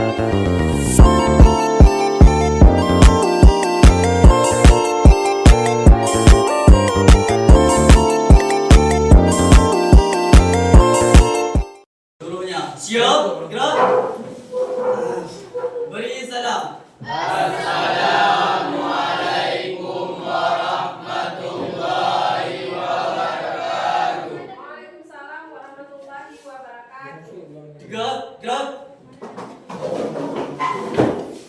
Siap, gerak. Beri salam. Assalamualaikum warahmatullahi wabarakatuh. Waalaikumsalam warahmatullahi wabarakatuh. Gerak, gerak.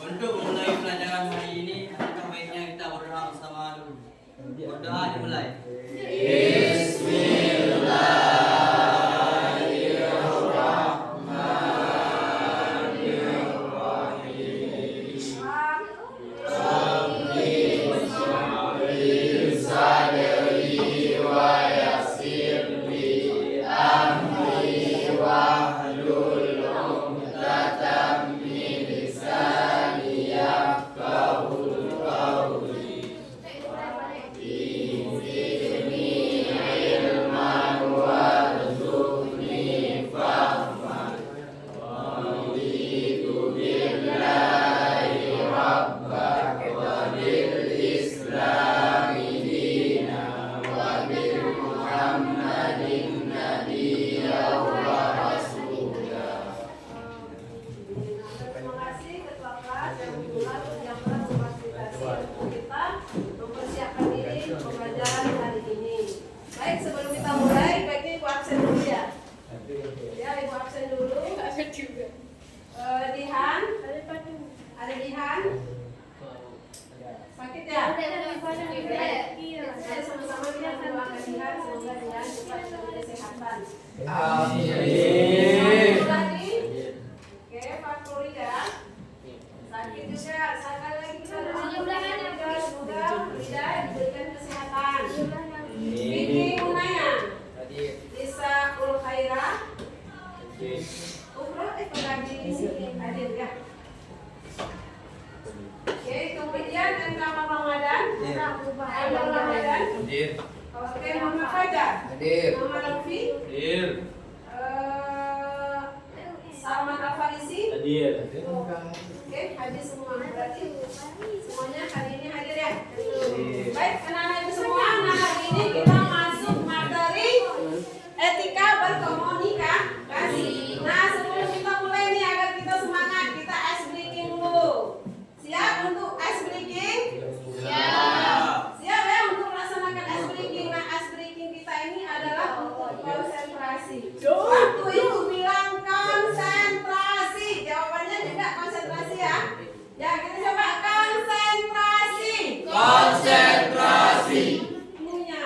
Untuk memulai pelajaran hari ini, alangkah baiknya kita berdoa bersama dulu. Berdoa dimulai. Terima kasih ketua kelas yang telah memfasilitasi kita mempersiapkan diri pembelajaran hari ini. Baik, sebelum kita mulai, baiknya ibu absen dulu ya. Ya, ibu absen dulu. Dihan, ada Dihan. Sakit ya? Saya sama-sama kita mendoakan Dihan, semoga Dihan cepat diberi kesehatan. Amin. Lagi. Oke, Pak Florida. Sakit juga. Sekali lagi kita doakan semoga Florida diberikan kesehatan. Vicky Munaya. Lisa Ulkhaira. Pegadi hadir ya. Oke, kemudian MK Ramadan. Ramadan. Oke, Muhammad Fajar. Muhammad Rafi. Salman Al-Farisi. Oke, hadir semua berarti semuanya hari ini hadir ya. Baik, anak-anak ibu semua, nah hari ini kita masuk materi etika berkomunikasi. Nah, sebelum kita mulai nih agar kita semangat, kita ice breaking dulu. Siap untuk ice breaking? Siap ya untuk melaksanakan ice breaking. Nah, ice breaking kita ini adalah untuk konsentrasi. Waktu itu bilang konsentrasi. Jawabannya juga konsentrasi ya. Ya, kita coba konsentrasi. Cluenya.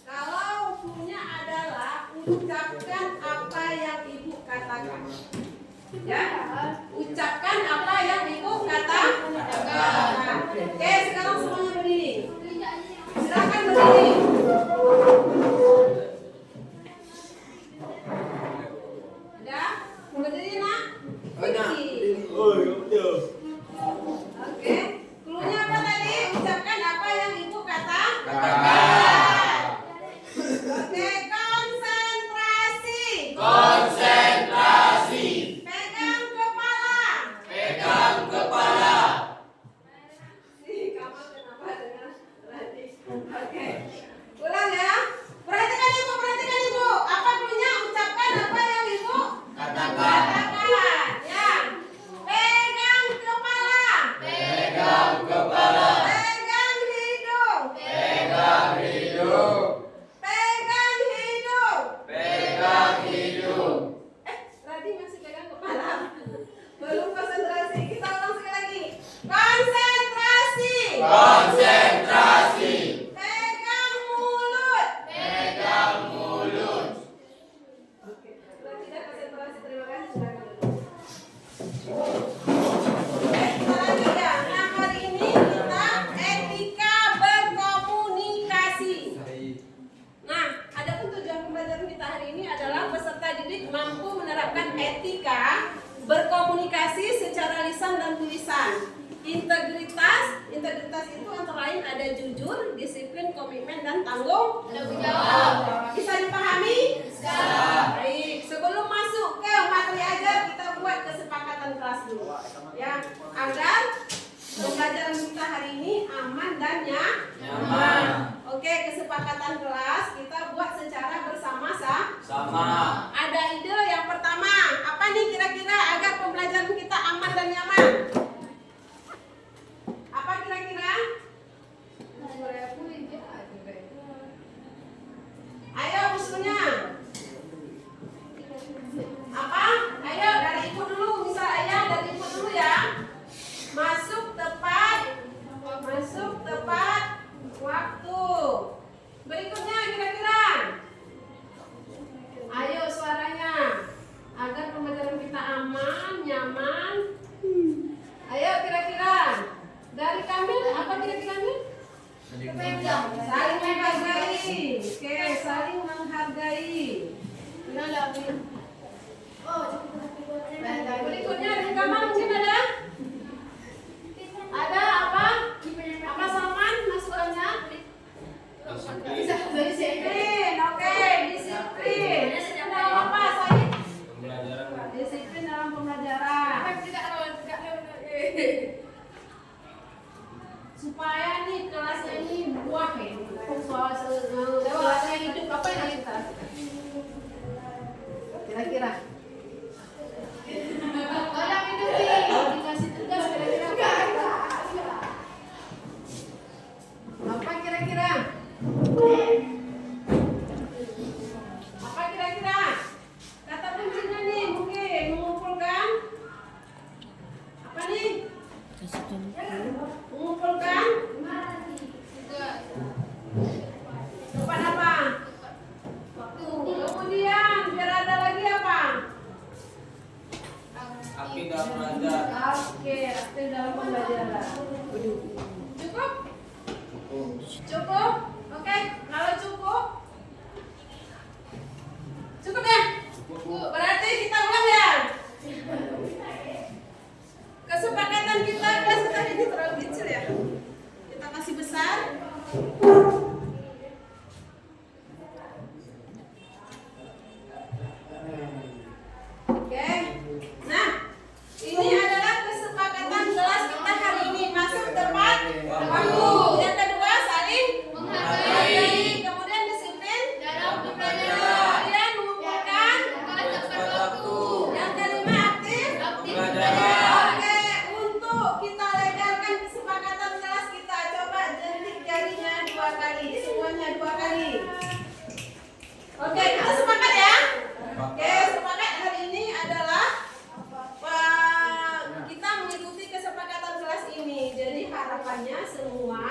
Kalau cluenya adalah ucapkan apa yang ibu katakan. Ya, ucapkan apa yang ibu katakan. Oke, sekarang semuanya berdiri. Silakan berdiri. Udah? Berdiri nak? Oke, cluenya apa tadi? Ucapkan apa yang ibu katakan. Oke, konsentrasi. Pegang kepala. Kamu kenapa dengan tadi? Oke, ulang ya. Perhatikan ibu. Apa cluenya? Ucapkan apa yang ibu katakan. Ya. Pegang kepala. Pegang hidung. Tadi masih pegang kepala. Belum konsentrasi. Kita ulang sekali lagi. Konsentrasi. Pegang mulut. Oke, setelah tidak konsentrasi, terima kasih sudah duduk. Kita lanjut ya. Nah, hari ini kita etika berkomunikasi. Nah, adapun tujuan pembelajaran kita hari ini adalah peserta didik mampu menerapkan etika berkomunikasi secara lisan dan tulisan. Integritas itu antara lain ada jujur, disiplin, komitmen, dan tanggung jawab. Bisa dipahami? Bisa. Baik, sebelum masuk ke materi ajar, kita buat kesepakatan kelas dulu. Ya, agar pembelajaran kita hari ini aman dan nyaman. Oke, kesepakatan kelas kita buat secara bersama-sama. Ada ide yang pertama, apa nih kira-kira agar pembelajaran kita aman dan nyaman? Apa kira-kira? Ayo usulnya. Apa? Ayo dari ibu dulu, misal ayah dari ibu dulu ya. Masuk tepat waktu. Berikutnya kira-kira. Ayo suaranya. Agar pembelajaran kita aman, nyaman. Ayo kira-kira. Dari Kamil, apa kira-kira Kamil? Saling menghargai. Oke, saling menghargai. Berikutnya di kamar mungkin ada? Ada apa? Apa Salman masukannya? Disiplin, oke, disiplin. Dalam apa Said? Disiplin dalam pembelajaran. Supaya nih kelasnya ini buah ya. Kelasnya hidup apa yang kita? Kira-kira. Banyak hidup nih. Dikasih tugas kira-kira apa kira-kira? Apa kira-kira? Kata kuncinya nih mungkin mengumpulkan. Apa nih? Mengumpulkan. Depan apa? Kemudian biar ada lagi apa? Aktif dalam belajar. Oke, aktif dalam pembelajaran. Cukup? Cukup? Oke, kalau cukup? Cukup ya? Berarti kita ulang ya? Kesepakatan kita kelas tadi ini terlalu kecil ya? Kita kasih besar. Oke. Nah, ini adalah kesepakatan kelas kita hari ini. Masuk tepat waktu. Yang kedua saling menghargai. Kemudian disiplin dalam pembelajaran. Kemudian mengumpulkan tepat waktu. Yang kelima aktif belajar. Oke, untuk kita legalkan kesepakatan kelas kita, coba jentik jarinya 2 kali. Semuanya 2 kali. Oke, kita sepakat ya? Oke, sepakat hari ini adalah kita mengikuti kesepakatan kelas ini. Jadi harapannya semua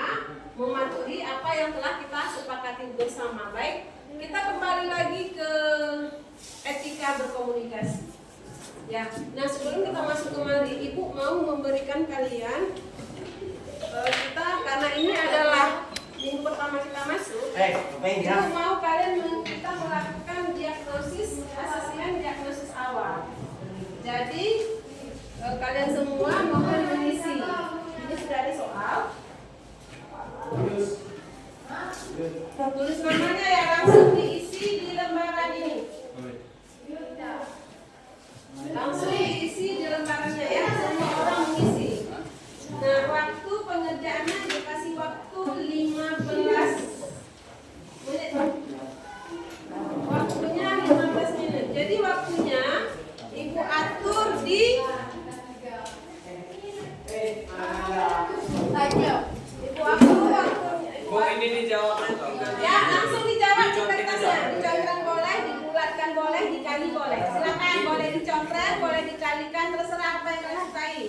mematuhi apa yang telah kita sepakati bersama. Baik, kita kembali lagi ke etika berkomunikasi. Ya, nah sebelum kita masuk kemari, Ibu mau memberikan kalian kita karena ini adalah minggu pertama kita masuk. Ibu mau kalian kita melakukan diagnosis, asesmen diagnosis awal. Jadi kalian semua mohon mengisi. Ini sudah ada soal. Tulis namanya ya, langsung diisi di lembaran ini. Langsung diisi di lembarannya ya, semua orang mengisi. Nah, waktu pengerjaannya dikasih waktu 15 menit. Waktunya 15 menit. Jadi waktunya Ibu atur di Ibu atur waktunya. Bu, ini dijawab Ya, langsung dijawab di kertasnya. Dicontreng boleh, dibulatkan boleh, dikali boleh. Silakan, boleh dicontreng, boleh dikalikan, terserah apa yang kalian sukai.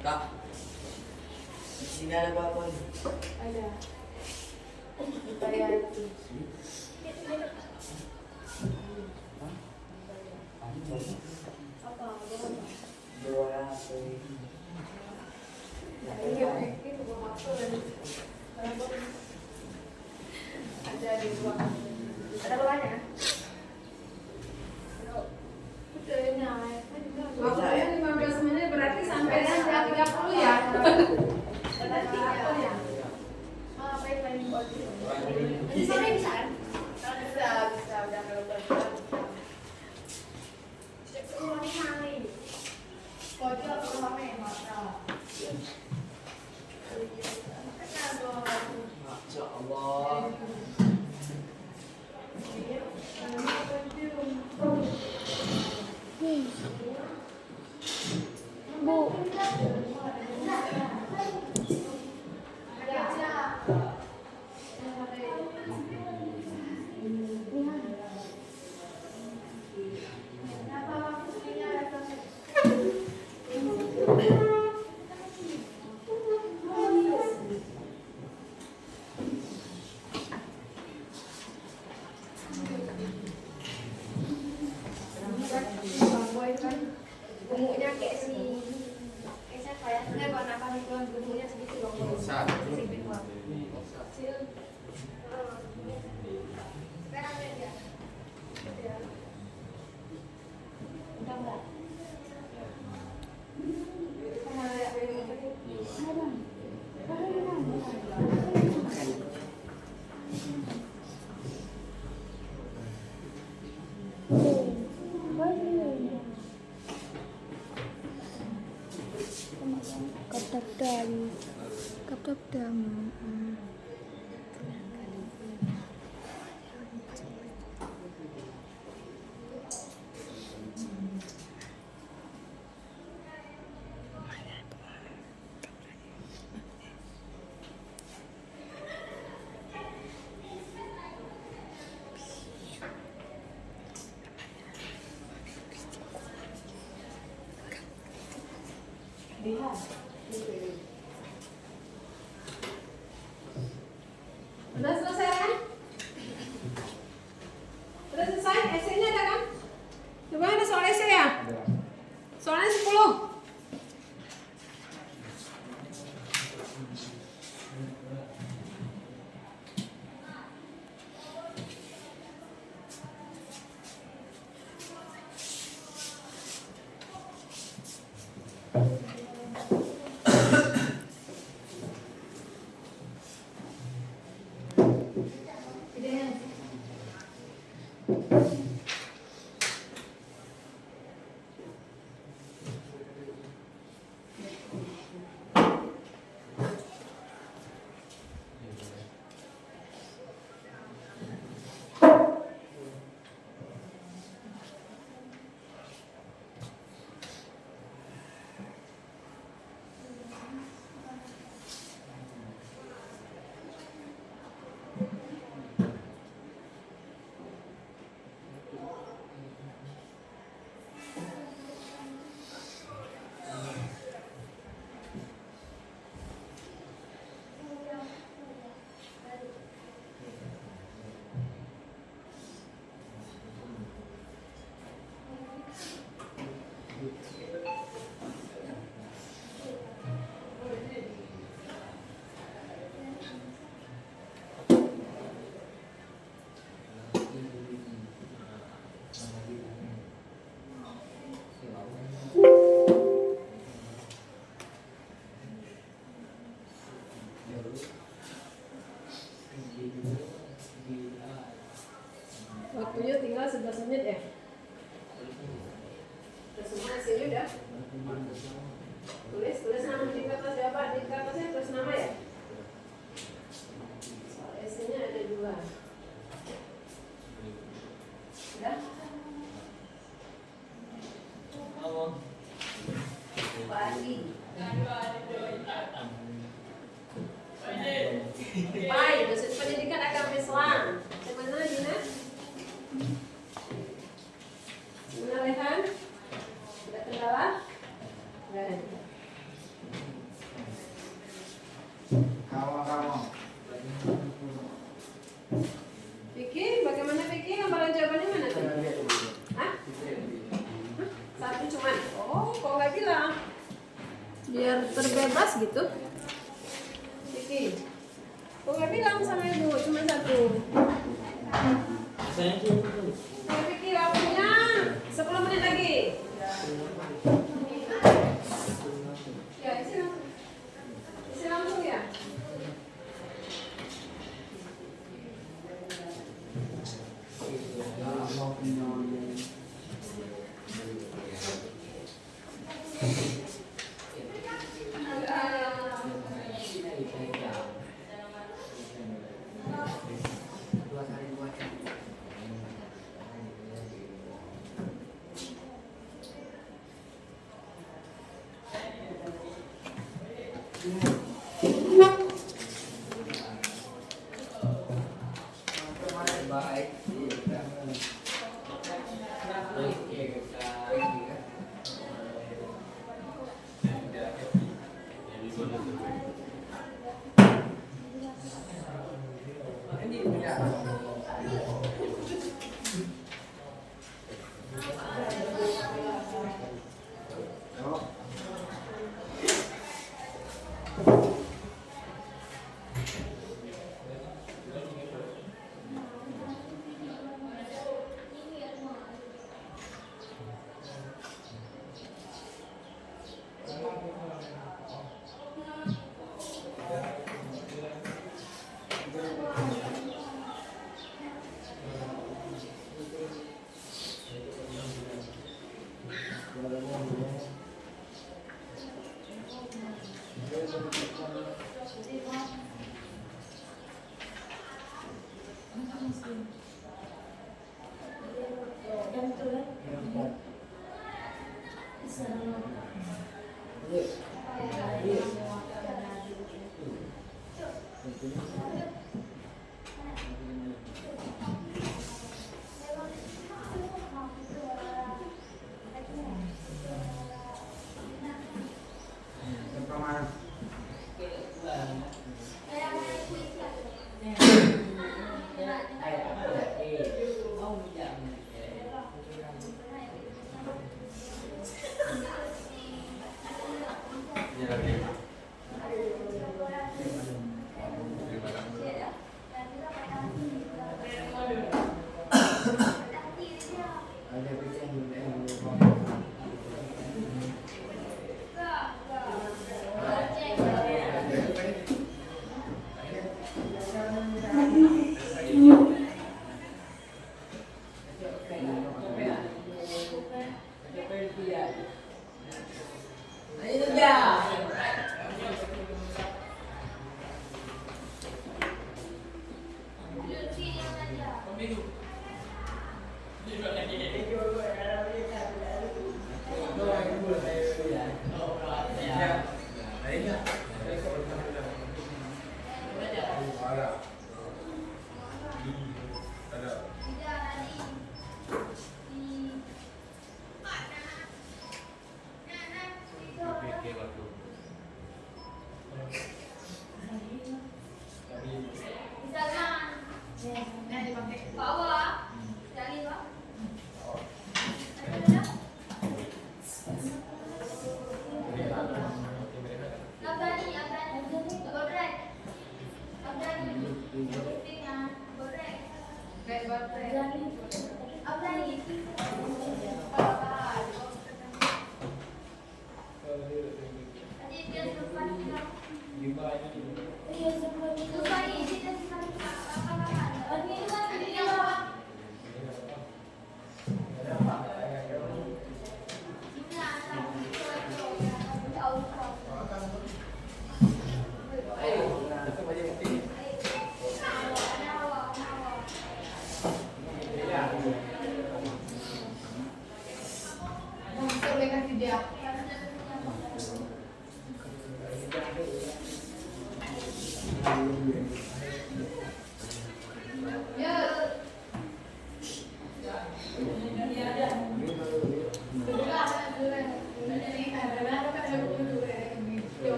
Kak. Sini ada apa? Ada. Kayak itu. Apa? Dua. Itu waktu ada di ruang. Ada bolanya? Waktunya 15 menit berarti sampai jam 30 ya? Sore bisa kan? Bisa, udah kalau Masya Allah. Bu. gemuknya kayak si siapa ya? Warna apa nih tuan gemuknya segitu loh. Sekarang dia. Udah enggak? Cấp đam Lihat. Udah selesai kan? Udah selesai? Esainya ada kan? Coba ada soal esai ya? Soalnya 10. Waktunya tinggal 11 menit ya. Semua hasilnya udah. Tulis nama di kertas jawaban, di kertasnya tulis nama ya. Soal esainya ada 2. Udah? Pagi. Baik, dosen pendidikan agama Islam. Mana Dina? Vicky, bagaimana Vicky? Gambaran jawabannya mana tuh? Hah? Satu cuman. Oh, kok nggak bilang? Biar terbebas gitu. Vicky, kok nggak bilang sama ibu? Cuma satu. Ayo Vicky, waktunya 10 menit lagi. Ya, isi langsung. Isi langsung ya.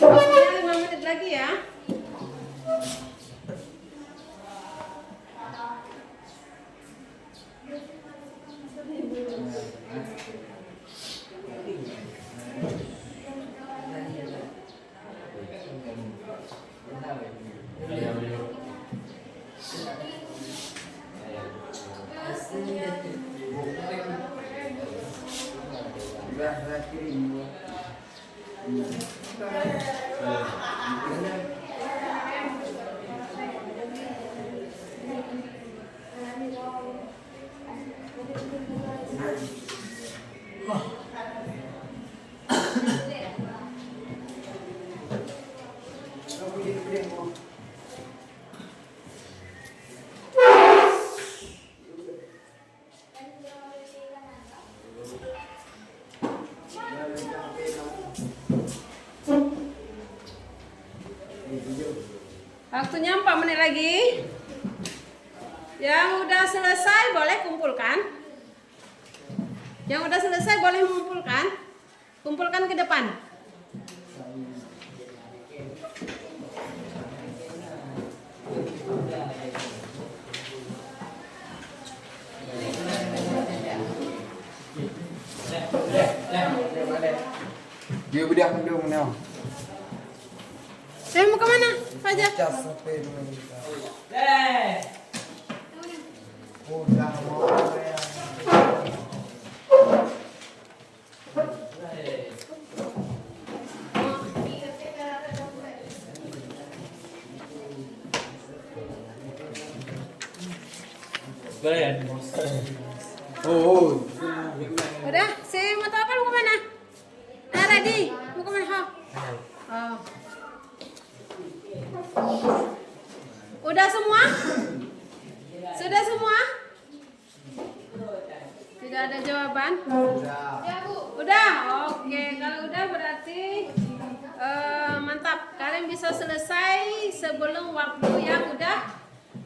Waktunya 5 menit lagi ya. Waktunya 4 menit lagi. Yang udah selesai boleh kumpulkan. Yang udah selesai boleh mengumpulkan. Kumpulkan ke depan. Dia berdiam dong now. Saya mau kemana? Fajar. Cas sampai dengan kita. Udah mau Oh, Udah, saya mau tahu kan mau kemana? Ah, ready. Mau kemana? Oh. Udah semua? Sudah semua? Tidak ada jawaban? Udah? Oke, kalau udah berarti mantap. Kalian bisa selesai sebelum waktu yang udah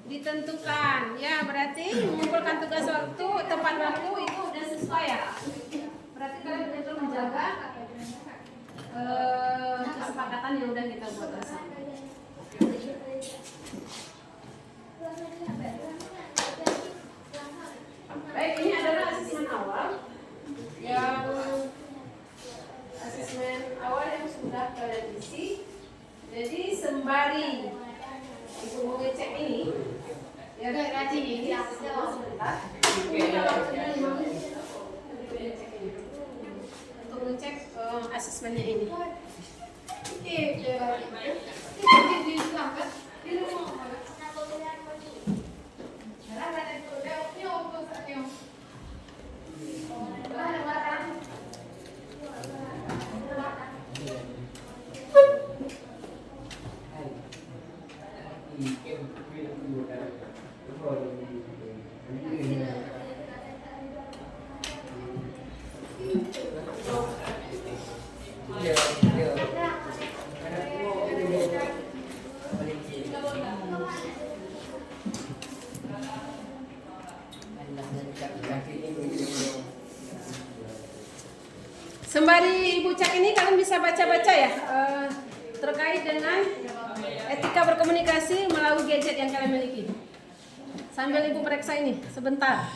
ditentukan. Ya, berarti mengumpulkan tugas waktu, tepat waktu itu udah sesuai ya. Berarti kalian betul menjaga kesepakatan yang udah kita buat bersama. Baik, ini adalah asesmen awal. Yang asesmen awal yang sudah kalian isi. Jadi sembari ibu mengecek ini, ya rajin ini sebentar. Untuk mengecek asesmennya ini. Sembari ibu cek ini kalian bisa baca-baca ya terkait dengan etika berkomunikasi melalui gadget yang kalian miliki. Sambil ibu periksa ini sebentar.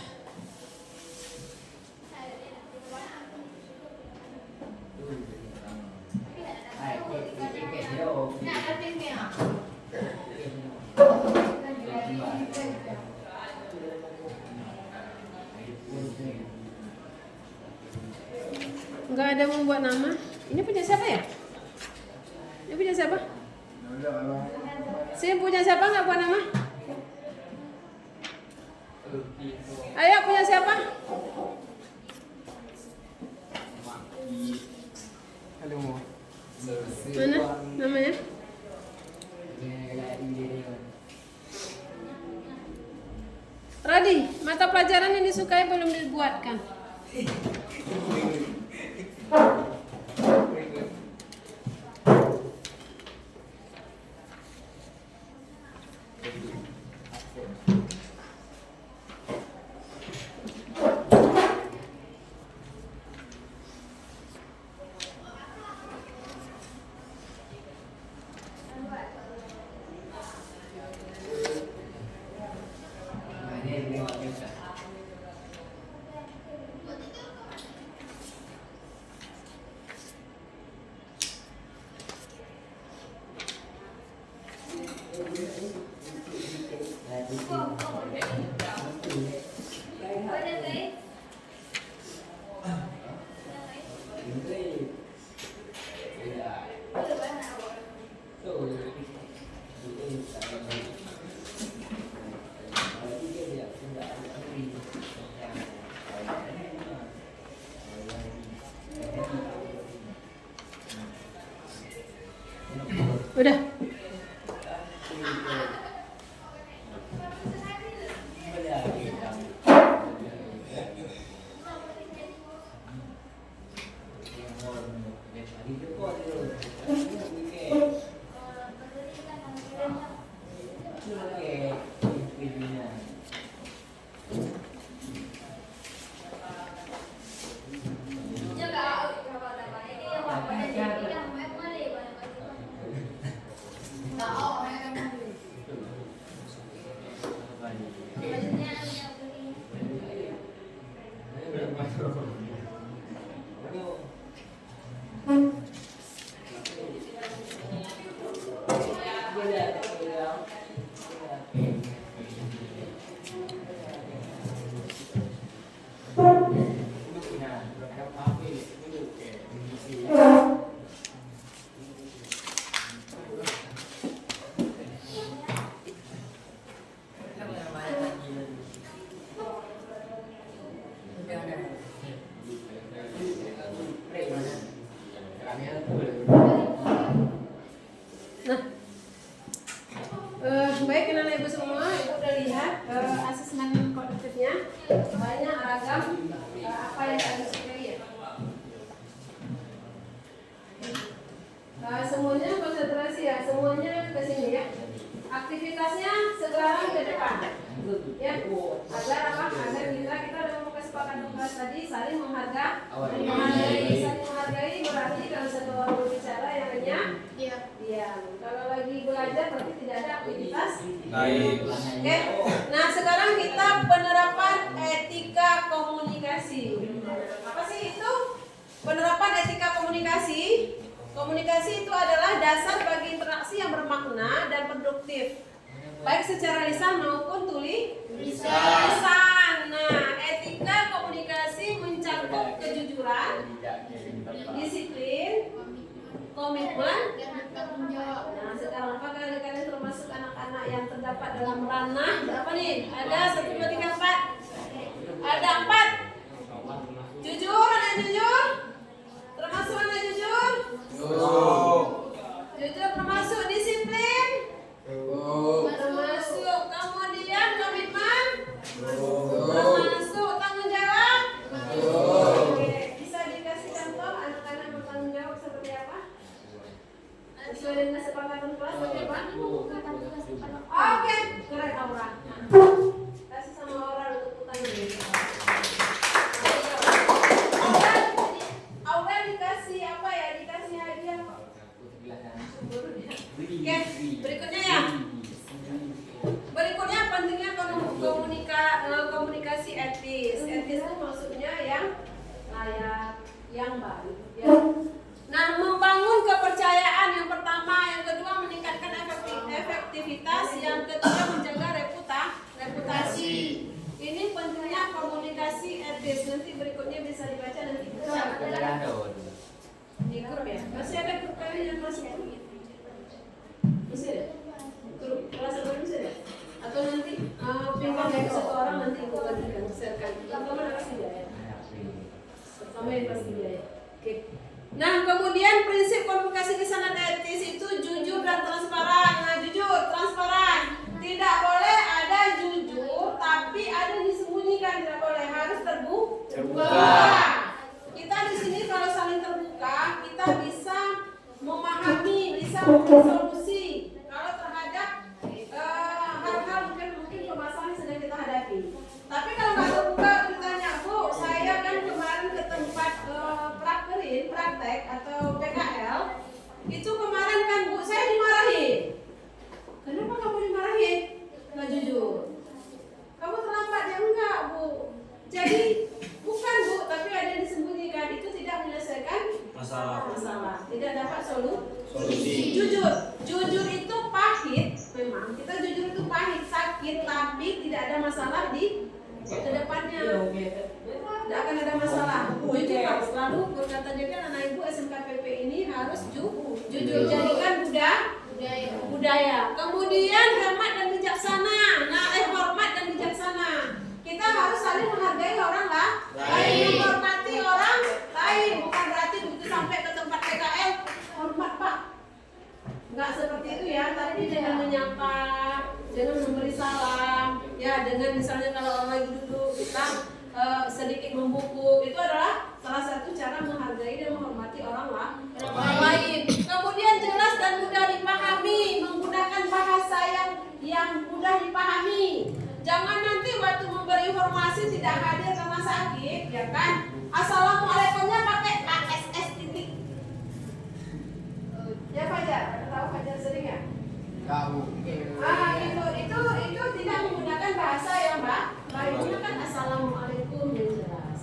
Enggak ada membuat nama. Ini punya siapa ya? Ini punya siapa? Saya punya siapa nggak buat nama? Ayo punya siapa? Halo mau. Mana namanya? Radi, mata pelajaran yang disukai belum dibuatkan. Udah. Baik anak ibu semua, ibu udah lihat asesmen kognitifnya banyak ragam apa yang kalian sukai ya. Semuanya konsentrasi ya, semuanya ke sini ya. Aktivitasnya sekarang ke depan ya, agar apa? Agar kita dalam kesepakatan kelas tadi saling menghargai. Saling menghargai berarti kalau satu orang berbicara yang hanya diam. Kalau lagi belajar berarti tidak ada aktivitas. Baik. Oke. Nah sekarang kita penerapan etika komunikasi. Apa sih itu? Penerapan etika komunikasi. Komunikasi itu adalah dasar bagi interaksi yang bermakna dan produktif, baik secara lisan maupun tulisan. Nah, etika komunikasi mencakup kejujuran, disiplin, komitmen. Nah, sekarang apakah kalian termasuk anak-anak yang terdapat dalam ranah berapa nih? Ada 1, 2, 3, 4. Ada 4. Jujur, ada jujur. Termasuk anak jujur. Jujur termasuk disiplin. Termasuk kemudian komitmen. Termasuk tanggung jawab. Oke, bisa dikasih contoh anak-anak bertanggung jawab seperti apa? Sesuai dengan kesepakatan kelas bagaimana? Oke, keren Aura. Kasih sama Aura untuk utangnya. Aura dikasih apa ya? Dikasih hadiah kok. Oke, berikutnya ya. Berikutnya pentingnya komunikasi etis. Etis itu maksudnya yang layak, yang baik. Ya. Nah, membangun kepercayaan yang pertama, yang kedua meningkatkan efektivitas, yang ketiga menjaga reputasi. Ini pentingnya komunikasi etis. Nanti berikutnya bisa dibaca nanti. Di grup ya. Masih ada grup kalian yang masuk grup? Masih ada? Grup kelas apa masih ada? Atau nanti pindah dari satu orang nanti nanti ibu bagikan, sharekan. Pertama narasinya ya. Pertama yang pasti dia ya. Oke. Nah, kemudian prinsip komunikasi di sana etis itu jujur dan transparan. Nah, jujur, transparan. Tidak boleh ada jujur tapi ada disembunyikan, tidak boleh, harus terbuka. Kita di sini kalau saling terbuka, kita bisa memahami, bisa memberi solusi kalau terhadap hal-hal mungkin permasalahan yang sedang kita hadapi. Tapi kalau nggak terbuka, ditanya, Bu, saya kan kemarin ke tempat praktek atau PKL, itu kemarin kan Bu, saya dimarahin. Kenapa kamu dimarahin? Nggak jujur. Kamu terlambat ya enggak, Bu. Jadi bukan Bu, tapi ada yang disembunyikan, itu tidak menyelesaikan masalah. Tidak dapat solusi. Jujur itu pahit, memang kita jujur itu pahit, sakit, tapi tidak ada masalah di kedepannya. Tidak akan ada masalah. Itu selalu berkata jadi anak ibu SMKPP ini harus jujur, jadikan budaya. Kemudian hormat dan bijaksana. Nah, hormat dan bijaksana. Kita harus saling menghargai orang lain, menghormati orang lain. Bukan berarti begitu sampai ke tempat PKL hormat Pak. Enggak seperti itu ya, tapi dengan menyapa, dengan memberi salam, ya dengan misalnya kalau orang lagi duduk kita sedikit membungkuk, itu adalah salah satu cara menghargai dan menghormati orang lain. Kemudian jelas dan mudah dipahami, menggunakan bahasa yang mudah dipahami. Jangan nanti waktu memberi informasi tidak hadir karena sakit, ya kan? Assalamualaikumnya pakai ASS titik. Ya Fajar, tahu Fajar sering ya? Tahu. Itu tidak menggunakan bahasa yang baiknya kan assalamualaikum yang jelas.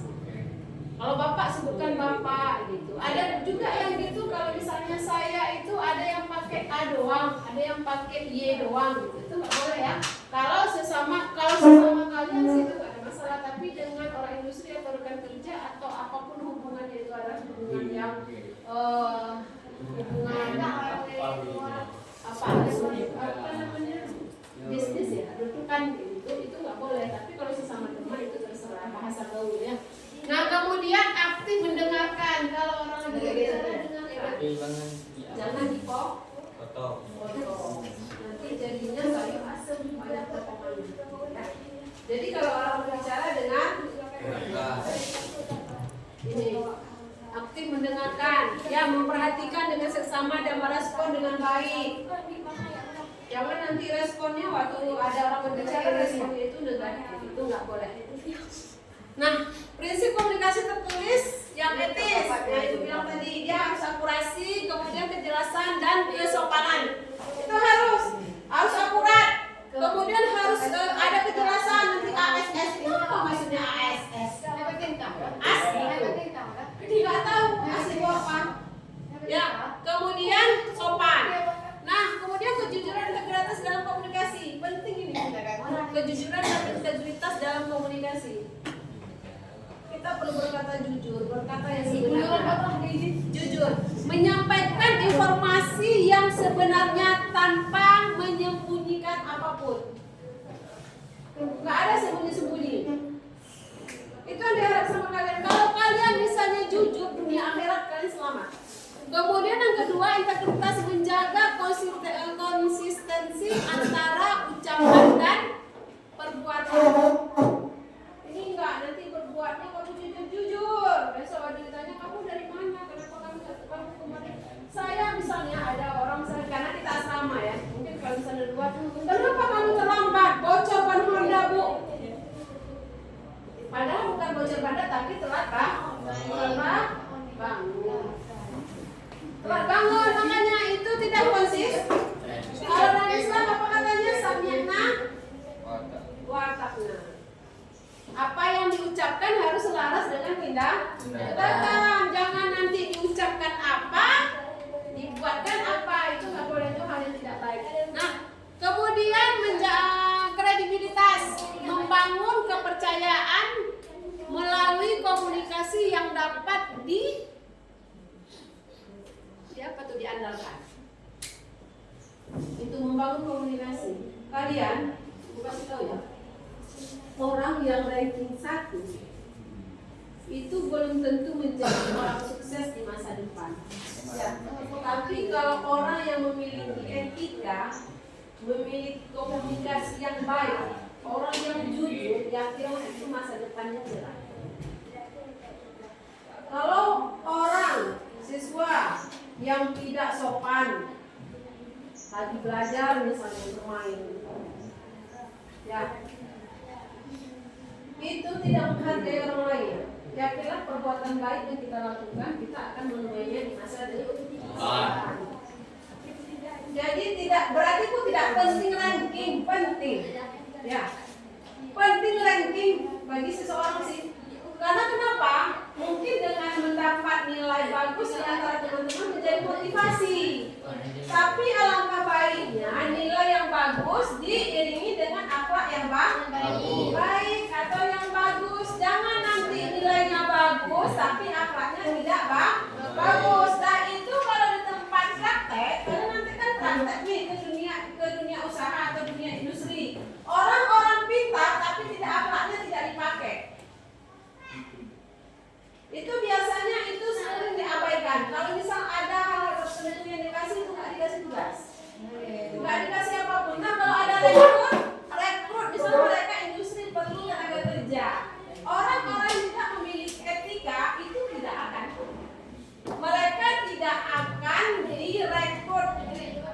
Kalau bapak sebutkan bapak gitu. Ada juga yang gitu kalau misalnya saya itu ada yang pakai A doang, ada yang pakai Y doang gitu. Itu nggak boleh ya. Kalau sesama kalian sih itu nggak ada masalah. Tapi dengan orang industri atau rekan kerja atau apapun hubungannya itu adalah hubungan yang apa namanya bisnis ya, dudukan gitu, itu nggak boleh. Tapi kalau sesama teman itu terserah bahasa gaul ya. Nah kemudian aktif mendengarkan. Kalau orang lagi bicara dengarkan, jangan dipotong. Nanti jadinya kayu asem pada potongannya. Jadi kalau orang berbicara dengan ini aktif mendengarkan, ya memperhatikan dengan seksama dan merespon dengan baik. Jangan nanti responnya waktu ada orang berbicara responnya itu negatif, itu nggak boleh. Nah, prinsip komunikasi tertulis yang etis, yang itu bilang tadi, dia harus akurasi, kemudian kejelasan dan kesopanan. Itu harus akurat. Kemudian harus ada kejelasan nanti ASS itu apa maksudnya ASS? Tidak tahu asli apa. Ya, kemudian sopan. Nah, kemudian kejujuran dan integritas dalam komunikasi. Penting ini. Kejujuran dan integritas dalam komunikasi. Kita perlu berkata jujur, berkata yang sebenarnya. Jujur, menyampaikan informasi yang sebenarnya tanpa menyembunyikan apapun. Nggak ada sembunyi-sembunyi. Itu yang diharap sama kalian. Kalau kalian misalnya jujur, dunia akhirat kalian selamat. Kemudian yang kedua, integritas, menjaga konsistensi antara ucapan dan perbuatan. Ini enggak, nanti berbuatnya kamu jujur. Besok ada ditanya, kamu dari mana? Kenapa kamu kemarin? Saya misalnya ada orang misalnya, karena kita asrama ya. Mungkin kalau misalnya dua, kenapa kamu terlambat? Bocor ban Honda Bu. Padahal bukan bocor Honda tapi telat bangun. Telat bangun namanya itu tidak konsisten. Kalau dalam Islam apa katanya? Sami'na wa ata'na. Apa yang diucapkan harus selaras dengan tindakan. Jangan nanti diucapkan apa, dibuatkan apa, itu nggak boleh, itu hal yang tidak baik. Nah, kemudian kredibilitas, membangun kepercayaan melalui komunikasi yang dapat diandalkan. Itu membangun komunikasi. Kalian, aku kasih tahu ya. orang yang ranking 1 itu belum tentu menjadi orang sukses di masa depan. Ya. Tapi kalau orang yang memiliki etika, memiliki komunikasi yang baik, orang yang jujur, yakinlah itu masa depannya cerah. Kalau orang siswa yang tidak sopan, lagi belajar misalnya bermain, ya, itu tidak menghargai orang lain. Yakinlah perbuatan baik yang kita lakukan, kita akan menuainya di masa depan. Jadi tidak berarti itu tidak penting ranking, penting. Ya, penting ranking bagi seseorang sih. Karena kenapa? Mungkin dengan mendapat nilai bagus di antara teman-teman menjadi motivasi. Tapi alangkah baiknya nilai yang bagus diiringi dengan akhlak yang baik atau yang bagus. Jangan nanti nilainya bagus tapi akhlaknya tidak bagus. Dan itu kalau di tempat praktek, karena nanti kan praktek nih ke dunia usaha atau dunia industri. Orang-orang pintar tapi tidak akhlaknya tidak dipakai. Itu biasanya itu sering diabaikan. Kalau misal ada hal tertentu yang dikasih itu nggak dikasih tugas, nggak dikasih apapun. Nah kalau ada rekrut, misalnya mereka industri perlu tenaga kerja, orang-orang yang tidak memiliki etika itu tidak akan, mereka tidak akan direkrut.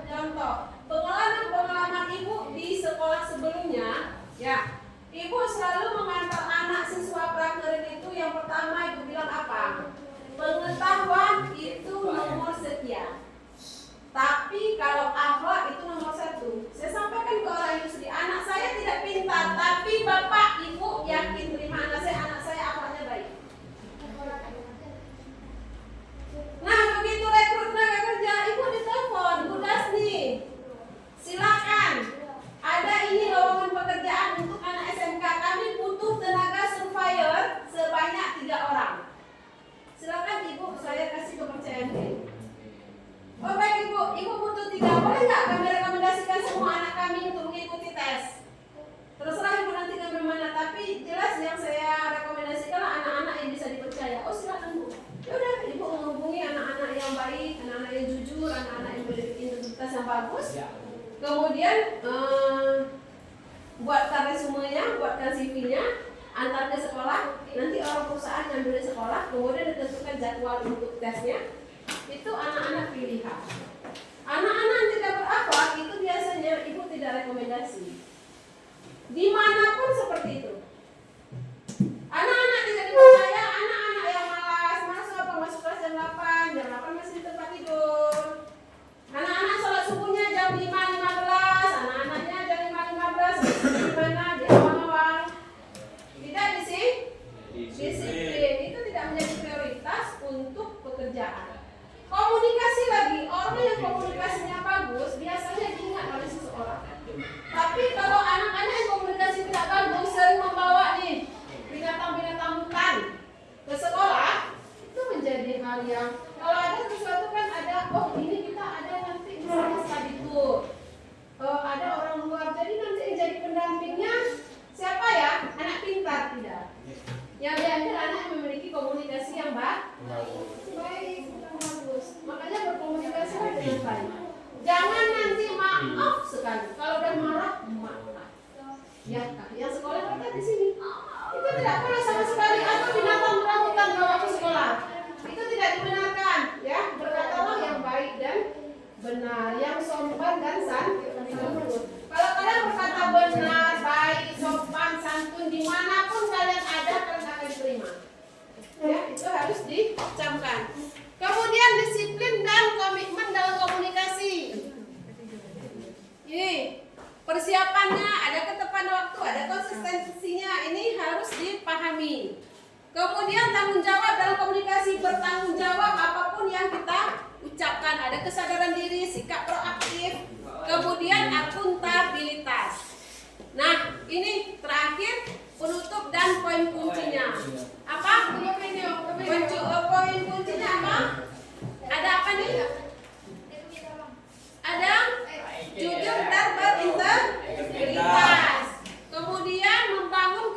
Contoh pengalaman ibu di sekolah sebelumnya, ya. Ibu selalu mengantar anak siswa prakerin itu yang pertama ibu bilang apa? Pengetahuan itu nomor sekian. Tapi kalau akhlak itu nomor 1. Saya sampaikan ke orang industri, anak saya tidak pintar, tapi bapak ibu yakin terima anak saya akhlaknya baik. Nah begitu rekrut tenaga kerja, ibu ditelepon, Bu Dasni, silakan. Ada ini lowongan pekerjaan untuk anak SMK. Kami butuh tenaga surveyor sebanyak 3 orang. Silakan ibu, saya kasih kepercayaan diri. Oh baik ibu, ibu butuh 3. Boleh nggak kami rekomendasikan semua anak kami untuk mengikuti tes? Terserah ibu nanti kami mana. Tapi jelas yang saya rekomendasikan anak-anak yang bisa dipercaya. Oh silakan bu. Ya udah, ibu menghubungi anak-anak yang baik, anak-anak yang jujur, anak-anak yang memiliki integritas yang bagus. Kemudian buatkan resumenya, buatkan CV-nya, antar ke sekolah. Nanti orang perusahaan ngambil di sekolah, kemudian ditentukan jadwal untuk tesnya. Itu anak-anak pilihan. Anak-anak yang tidak berakhlak itu biasanya ibu tidak rekomendasi. Dimanapun seperti itu. Anak-anak tidak dipercaya, anak-anak yang malas apa masuk kelas jam 8, jam 8 masih di tempat tidur. Anak-anak sholat subuhnya jam 5.15, anak-anaknya jam 5.15, di mana? Di awal-awal. Tidak disiplin. Itu tidak menjadi prioritas untuk pekerjaan. Komunikasi lagi, orang yang komunikasinya bagus biasanya diingat oleh seseorang. Tapi kalau anak-anak yang komunikasi tidak bagus sering membawa nih binatang-binatang hutan ke sekolah, itu menjadi hal yang kalau ada sesuatu kan ada, oh ini kita ada nanti misalnya study tour, ada orang luar, jadi nanti yang jadi pendampingnya siapa ya? Anak pintar tidak? Yang diambil anak yang memiliki komunikasi yang baik, yang bagus. Makanya berkomunikasi dengan baik. Jangan nanti maaf sekali. Kalau udah marah, marah. Ya, yang sekolah kita di sini. Itu tidak boleh sama sekali. Atau binatang hutan bawa ke sekolah. Itu tidak dibenarkan. Ya, berkatalah yang baik dan benar, yang sopan dan santun. Kalau kalian berkata benar, baik, sopan, santun, dimanapun kalian ada, kalian akan diterima. Ya, itu harus dicamkan. Kemudian disiplin dan komitmen dalam komunikasi. Ini persiapannya, ada ketepatan waktu, ada konsistensinya. Ini harus dipahami. Kemudian tanggung jawab dalam komunikasi, bertanggung jawab apapun yang kita ucapkan. Ada kesadaran diri, sikap proaktif, kemudian akuntabilitas. Nah, ini terakhir penutup dan poin kuncinya. Apa? Poin kuncinya apa? Ada apa nih? Ada jujur dan berintegritas. Kemudian membangun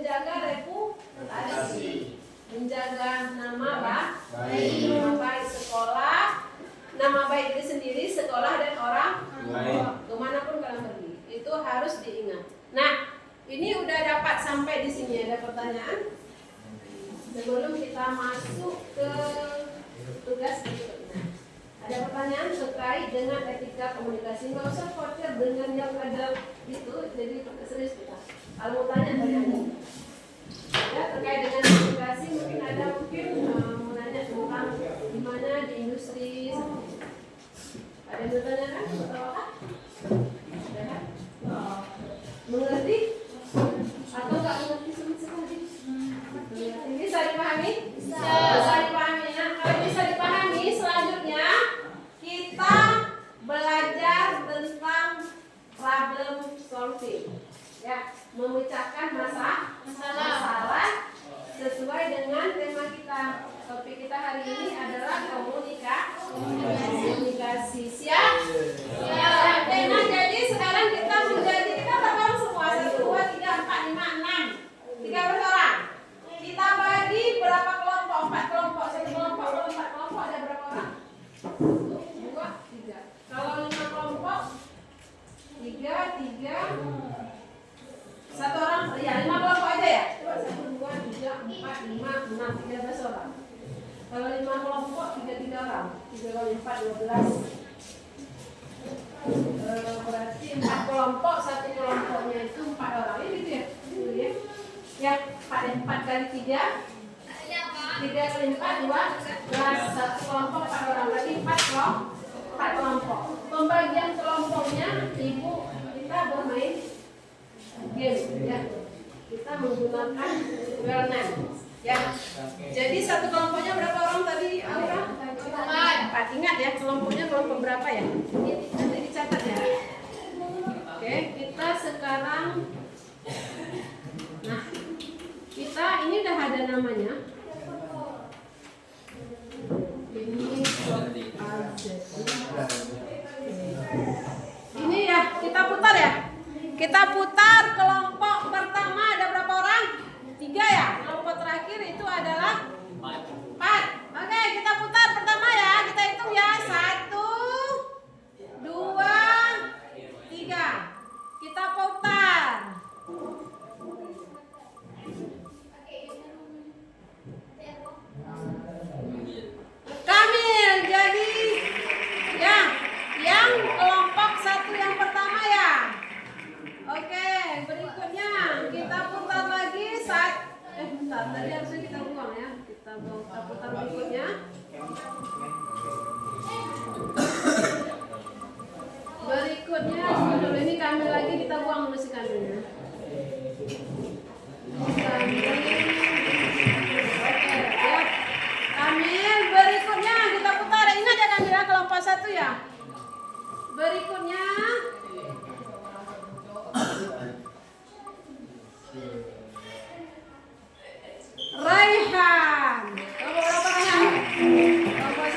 menjaga reputasi, menjaga nama baik sekolah, nama baik diri sendiri, sekolah dan orang kemanapun kalian pergi. Itu harus diingat. Nah, ini udah dapat sampai di sini. Ada pertanyaan? Sebelum kita masuk ke tugas berikutnya. Ada pertanyaan terkait dengan etika komunikasi? Nggak usah khawatir dengan yang ada itu, jadi serius kita. Kalau mau tanya aja. Ya, terkait dengan komunikasi mungkin ada mau nanya tentang gimana di industri. Ada yang bertanya kan? Atau apa? Ada kan? Mengerti? Atau nggak mengerti sama sekali? Bisa dipahami? Bisa dipahami. Nah, kalau bisa dipahami, selanjutnya kita belajar tentang problem solving. Ya, memecahkan masalah sesuai dengan tema kita. Topik kita hari ini adalah komunikasi. Siap? Oke, nah jadi sekarang kita berapa semua? 1, 2, 3, 4, 5, 6. 13 orang. Kita bagi berapa kelompok? 4 kelompok. 1 kelompok, 4 kelompok ada berapa orang? 1, 2, 3. Kalau 5 kelompok 3, 1 orang, ya 5 kelompok aja ya? 1, 2, 3, 4, 5, 6, 13 orang. Kalau 5 kelompok 3 orang. 3 kali 4, 12. Berarti 4 kelompok, 1 kelompoknya itu 4 orang. Ini gitu ya? Ya, 4 kali 3. 3 kali 4, 12. 1 kelompok 4 orang. Berarti 4 kelompok. Pembagian kelompoknya, Ibu, kita bermain game ya. Kita menggunakan well-name ya. Jadi 1 kelompoknya berapa orang tadi, Aura? 4. Ingat ya, kelompoknya kelompok berapa ya? Nanti dicatat ya. Oke, kita sekarang kita ini udah ada namanya. Ini ya, kita putar ya. Kita putar kelompok pertama ada berapa orang? 3 ya. Kelompok terakhir itu adalah 4. Oke, kita putar pertama ya. Kita hitung ya. 1, 2, 3. Kita putar. Kamil, jadi ya, yang kelompok 1 yang pertama ya. Oke, berikutnya kita putar lagi bentar, tadi harusnya kita buang ya. Kita putar berikutnya. Berikutnya dulu ini Kamil lagi, kita buang dulu si Kamilnya. Kamil. Oke, ya. Kamil, berikutnya kita putar. Ingat ya Kamil, kelompok 1 ya. Berikutnya Raihan. Kelompok berapa Raihan? Kelompok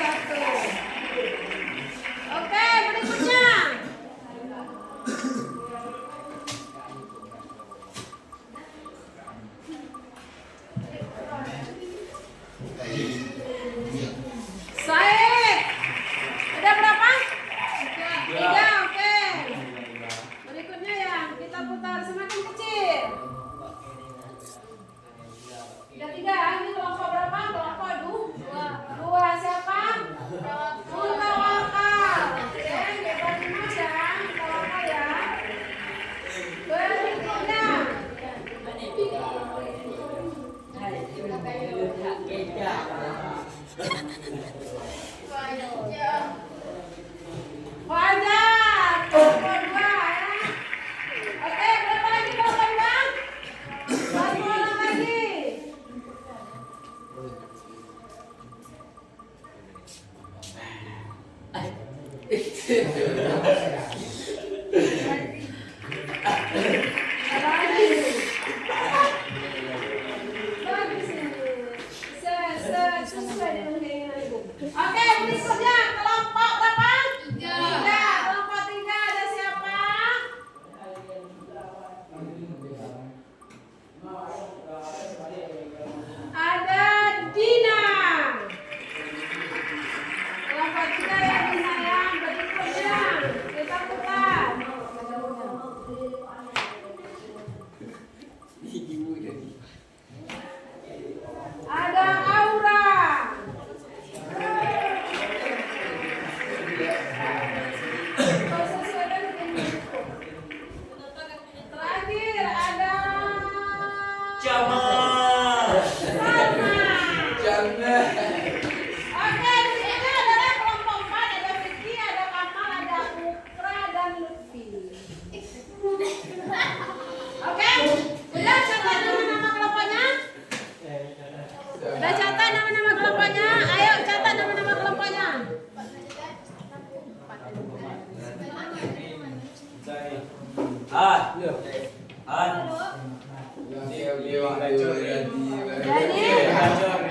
Jadi,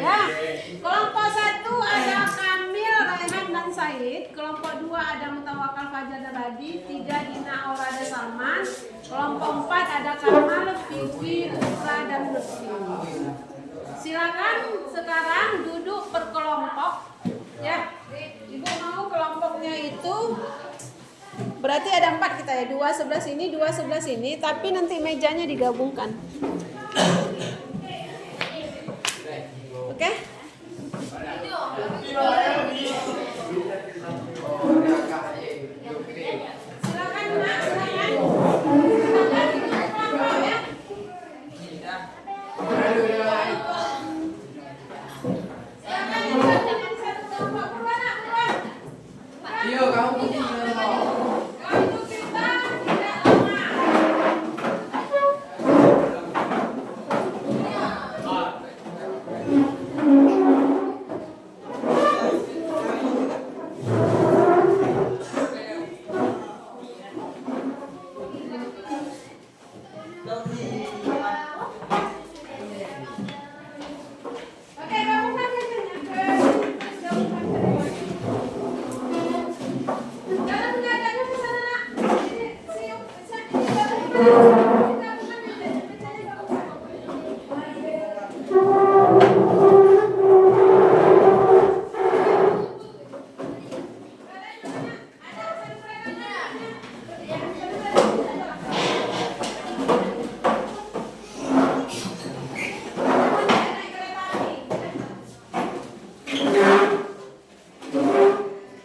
ya. Kelompok 1 ada Kamil, Raihan, dan Said. Kelompok 2 ada Mutawakal, Fajar, dan Radi. 3 Dina, Aura, dan Salman. Kelompok 4 ada Kamal, Vivi, Ukra, dan Lutfi. Silakan sekarang duduk per kelompok. Ya, Ibu mau kelompoknya itu berarti ada 4 kita ya, 2 sebelah sini, 2 sebelah sini, tapi nanti mejanya digabungkan. Oke? Silakan Nak, silakan. Silakan kelompok ya. Silakan jangan satu kelompok. Buruan Nak, buruan. Iya, kamu pergi. Waktu kita tidak lama. Oke, gabungkan mejanya. Gabungkan mejanya. Jangan mengadanya ke sana, Nak. Ini siap, siap, ini gabungkan. Gabungkan mejanya, mejanya gabungkan.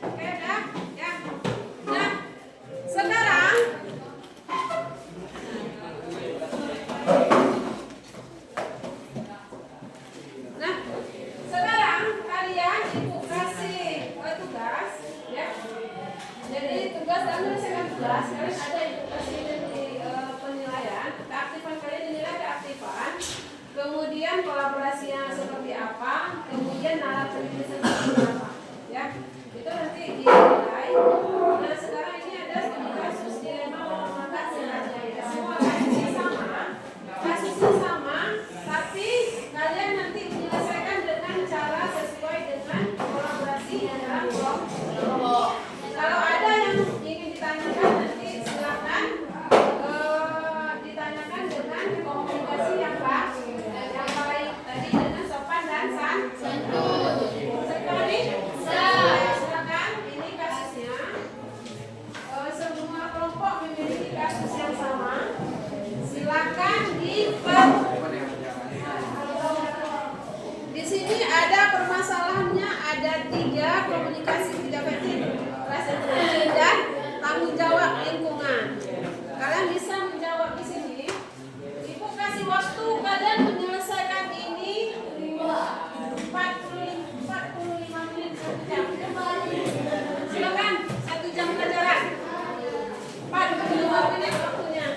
Oke, dah. Ya. Nah, sekarang kalian Ibu kasih tugas ya. Jadi tugas dan menyelesaikan tugas kalian ada Ibu kasih di penilaian. Keaktifan kalian dinilai keaktifan. Kemudian kolaborasinya seperti apa, kemudian narasinya seperti apa, ya itu nanti dinilai. Nah sekarang ini ada studi kasus dilema mengembangkan selanjutnya. Semua kasusnya sama, tapi kalian nanti menyelesaikan dengan cara sesuai dengan kolaborasi dalam kelompok. Kalau ada yang ingin ditanyakan nanti silakan ditanyakan dengan komunikasi yang baik tadi dengan sopan dan santun. Sekali, silakan. Ini kasusnya. Semua kelompok memiliki kasus yang sama. Silakan di sini ada permasalahannya, ada 3 komunikasi tidak efektif, presentasi dan tanggung jawab lingkungan. Kalian bisa menjawab di sini. Ibu kasih waktu kalian menyelesaikan ini 45 menit 1 jam. Silakan 1 jam pelajaran. 45 menit waktunya.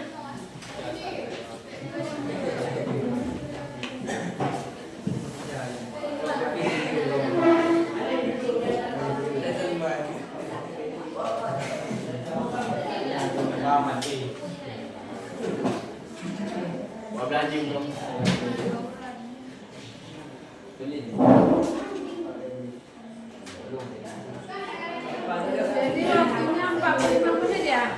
Mati. Belanja belum? Jadi waktunya 45 menit ya.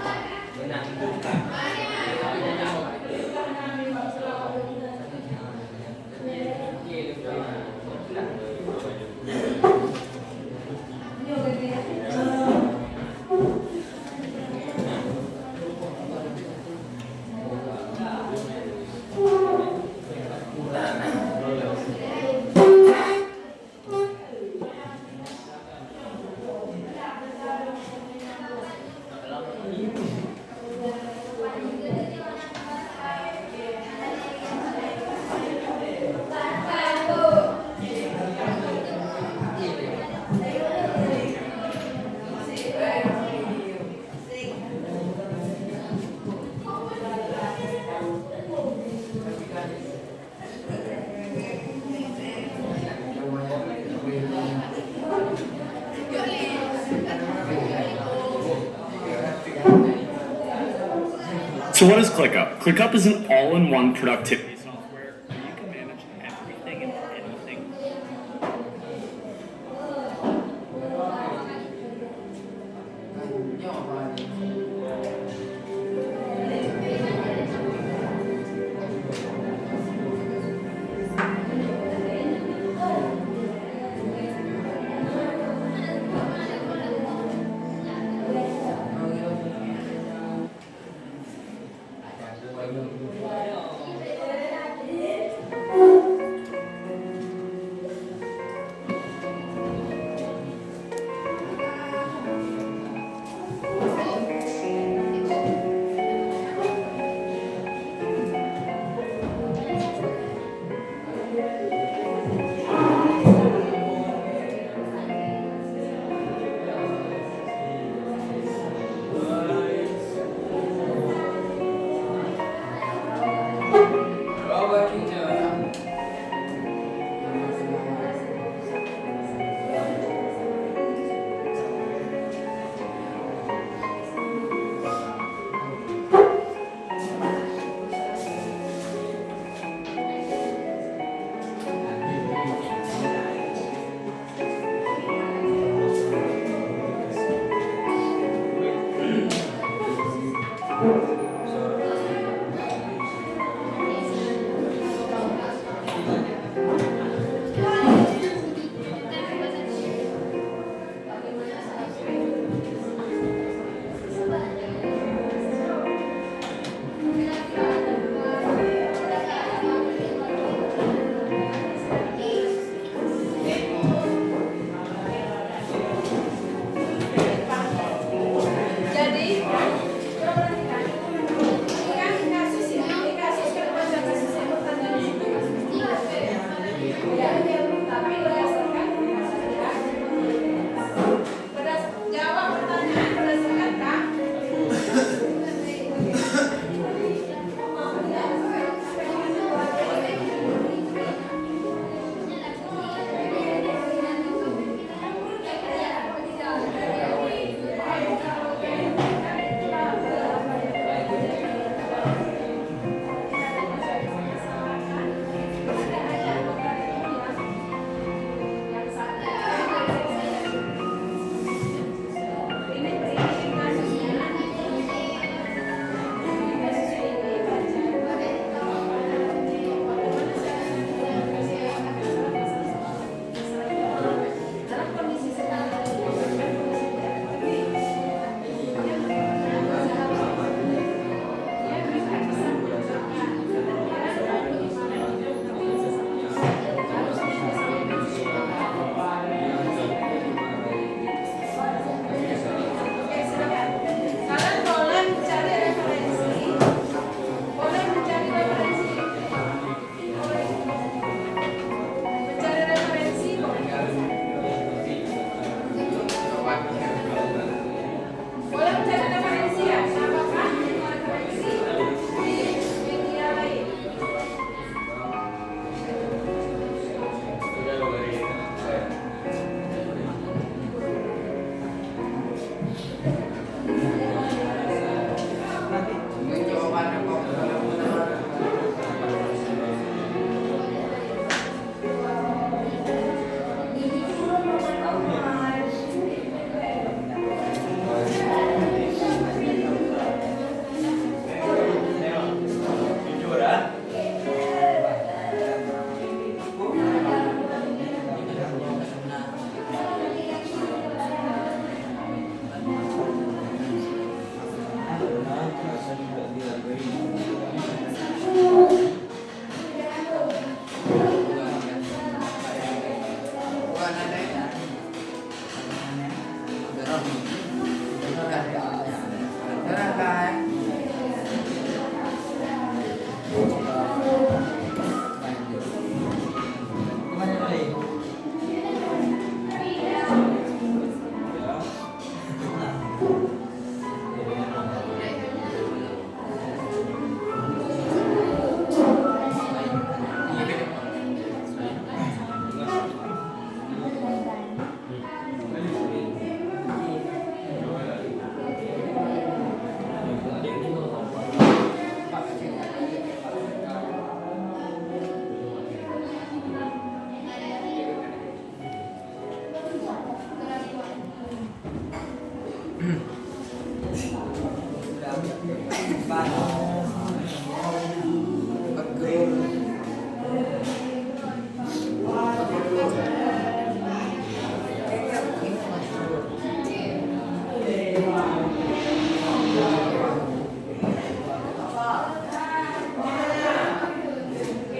So what is ClickUp? ClickUp is an all-in-one productivity software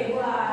Ya.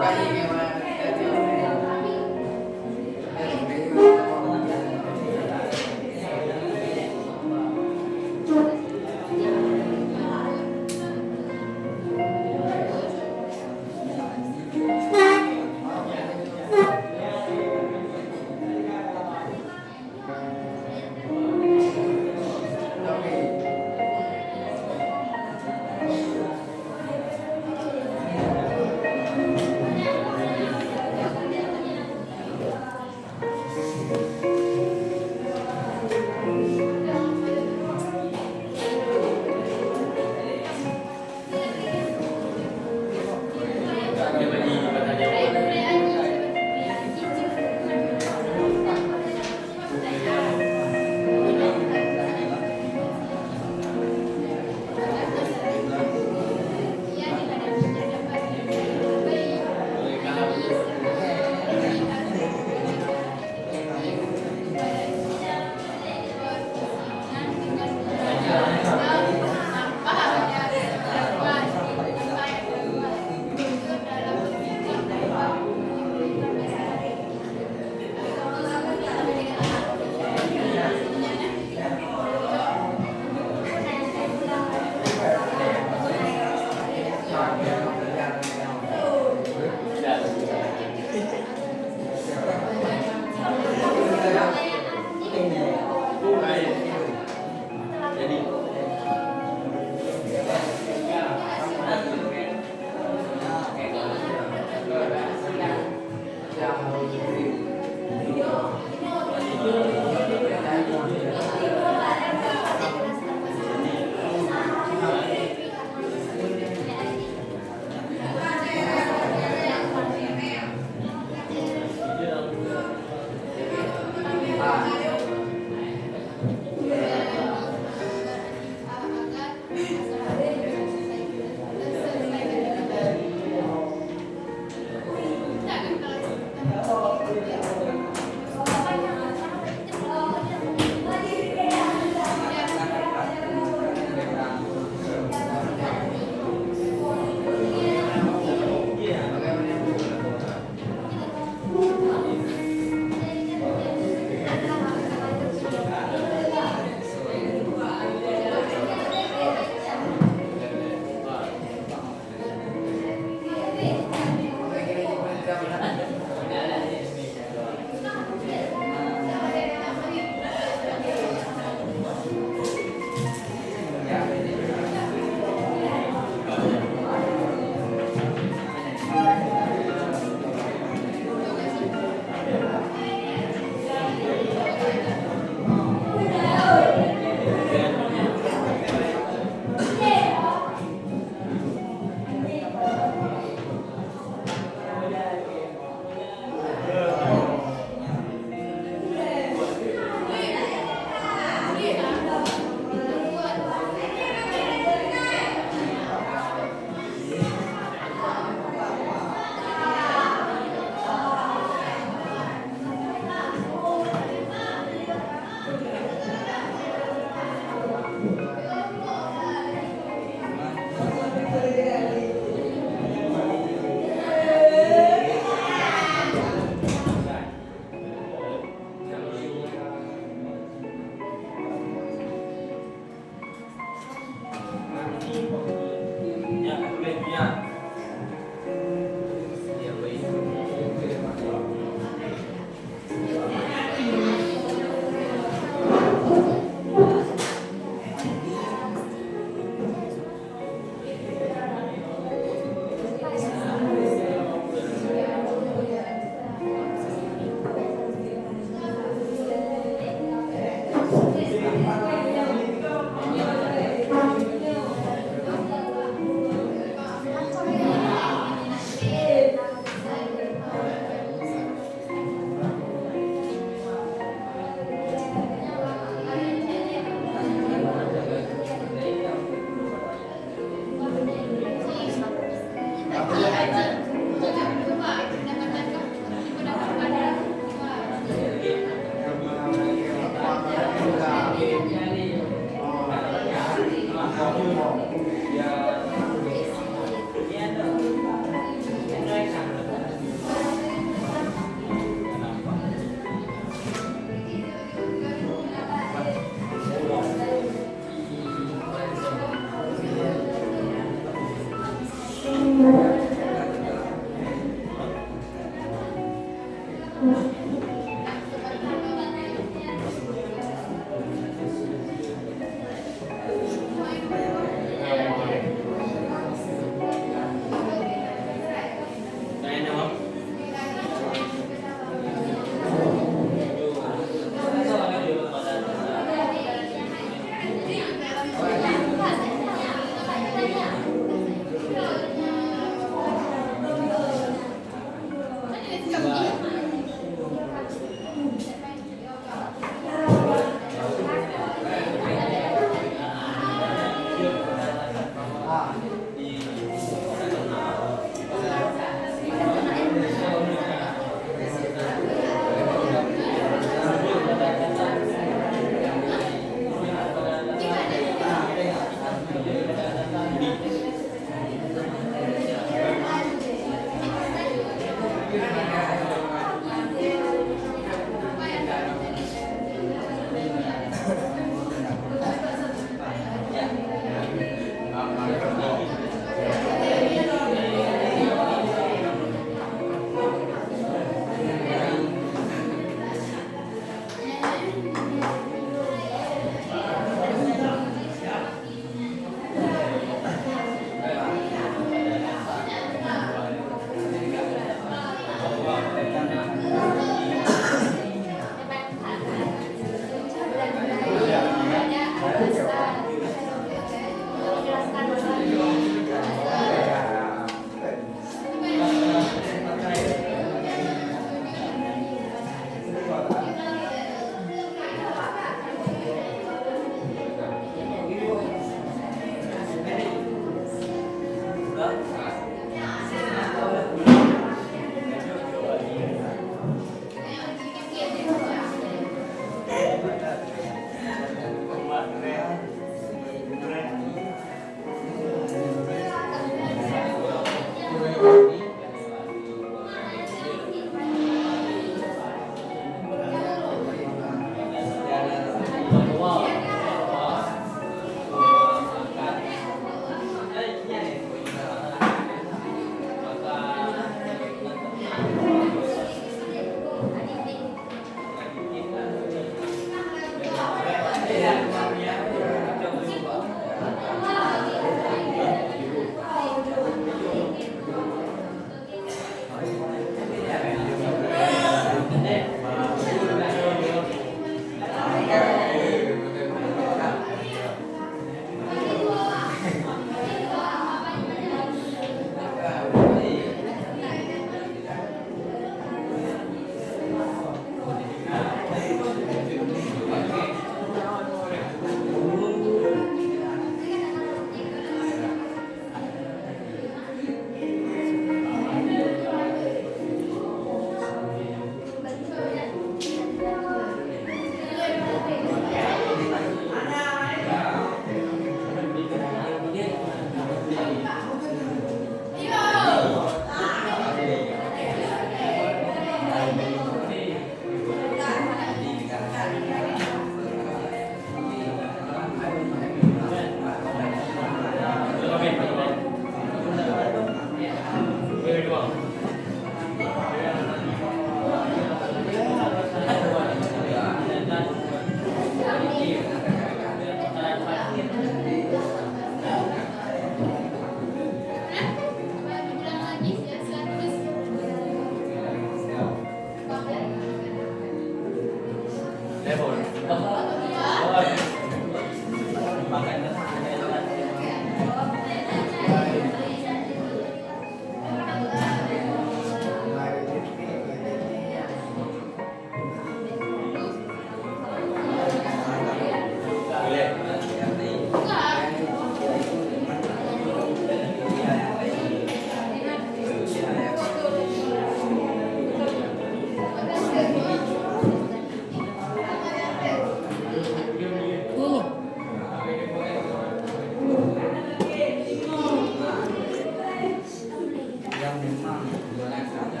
memang jualan saja.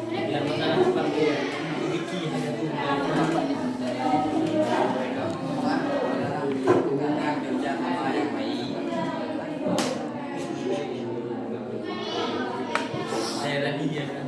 Biar makanan seperti Vicky hanya tunggal. Kerja sama yang baik. Saya lagi dia kan.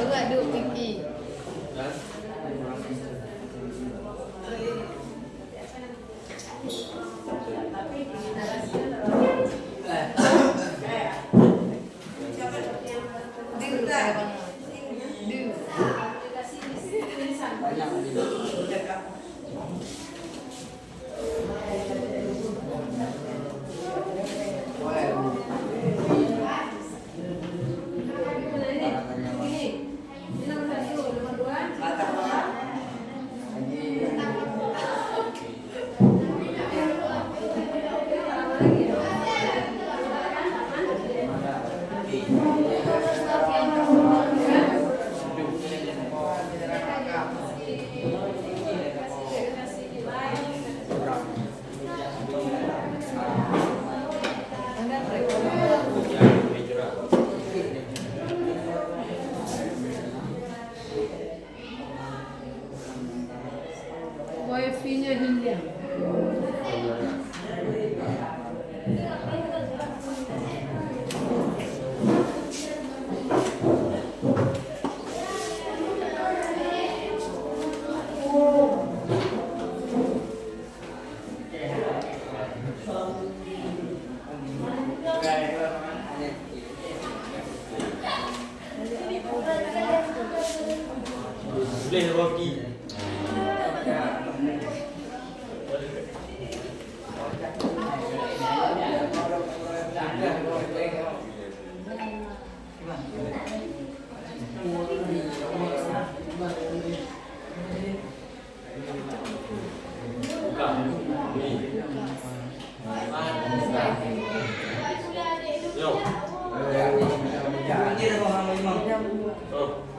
Enggak duk tinggi. Thank you. Beli roti. Yo. Ini ada orang imam. Oh.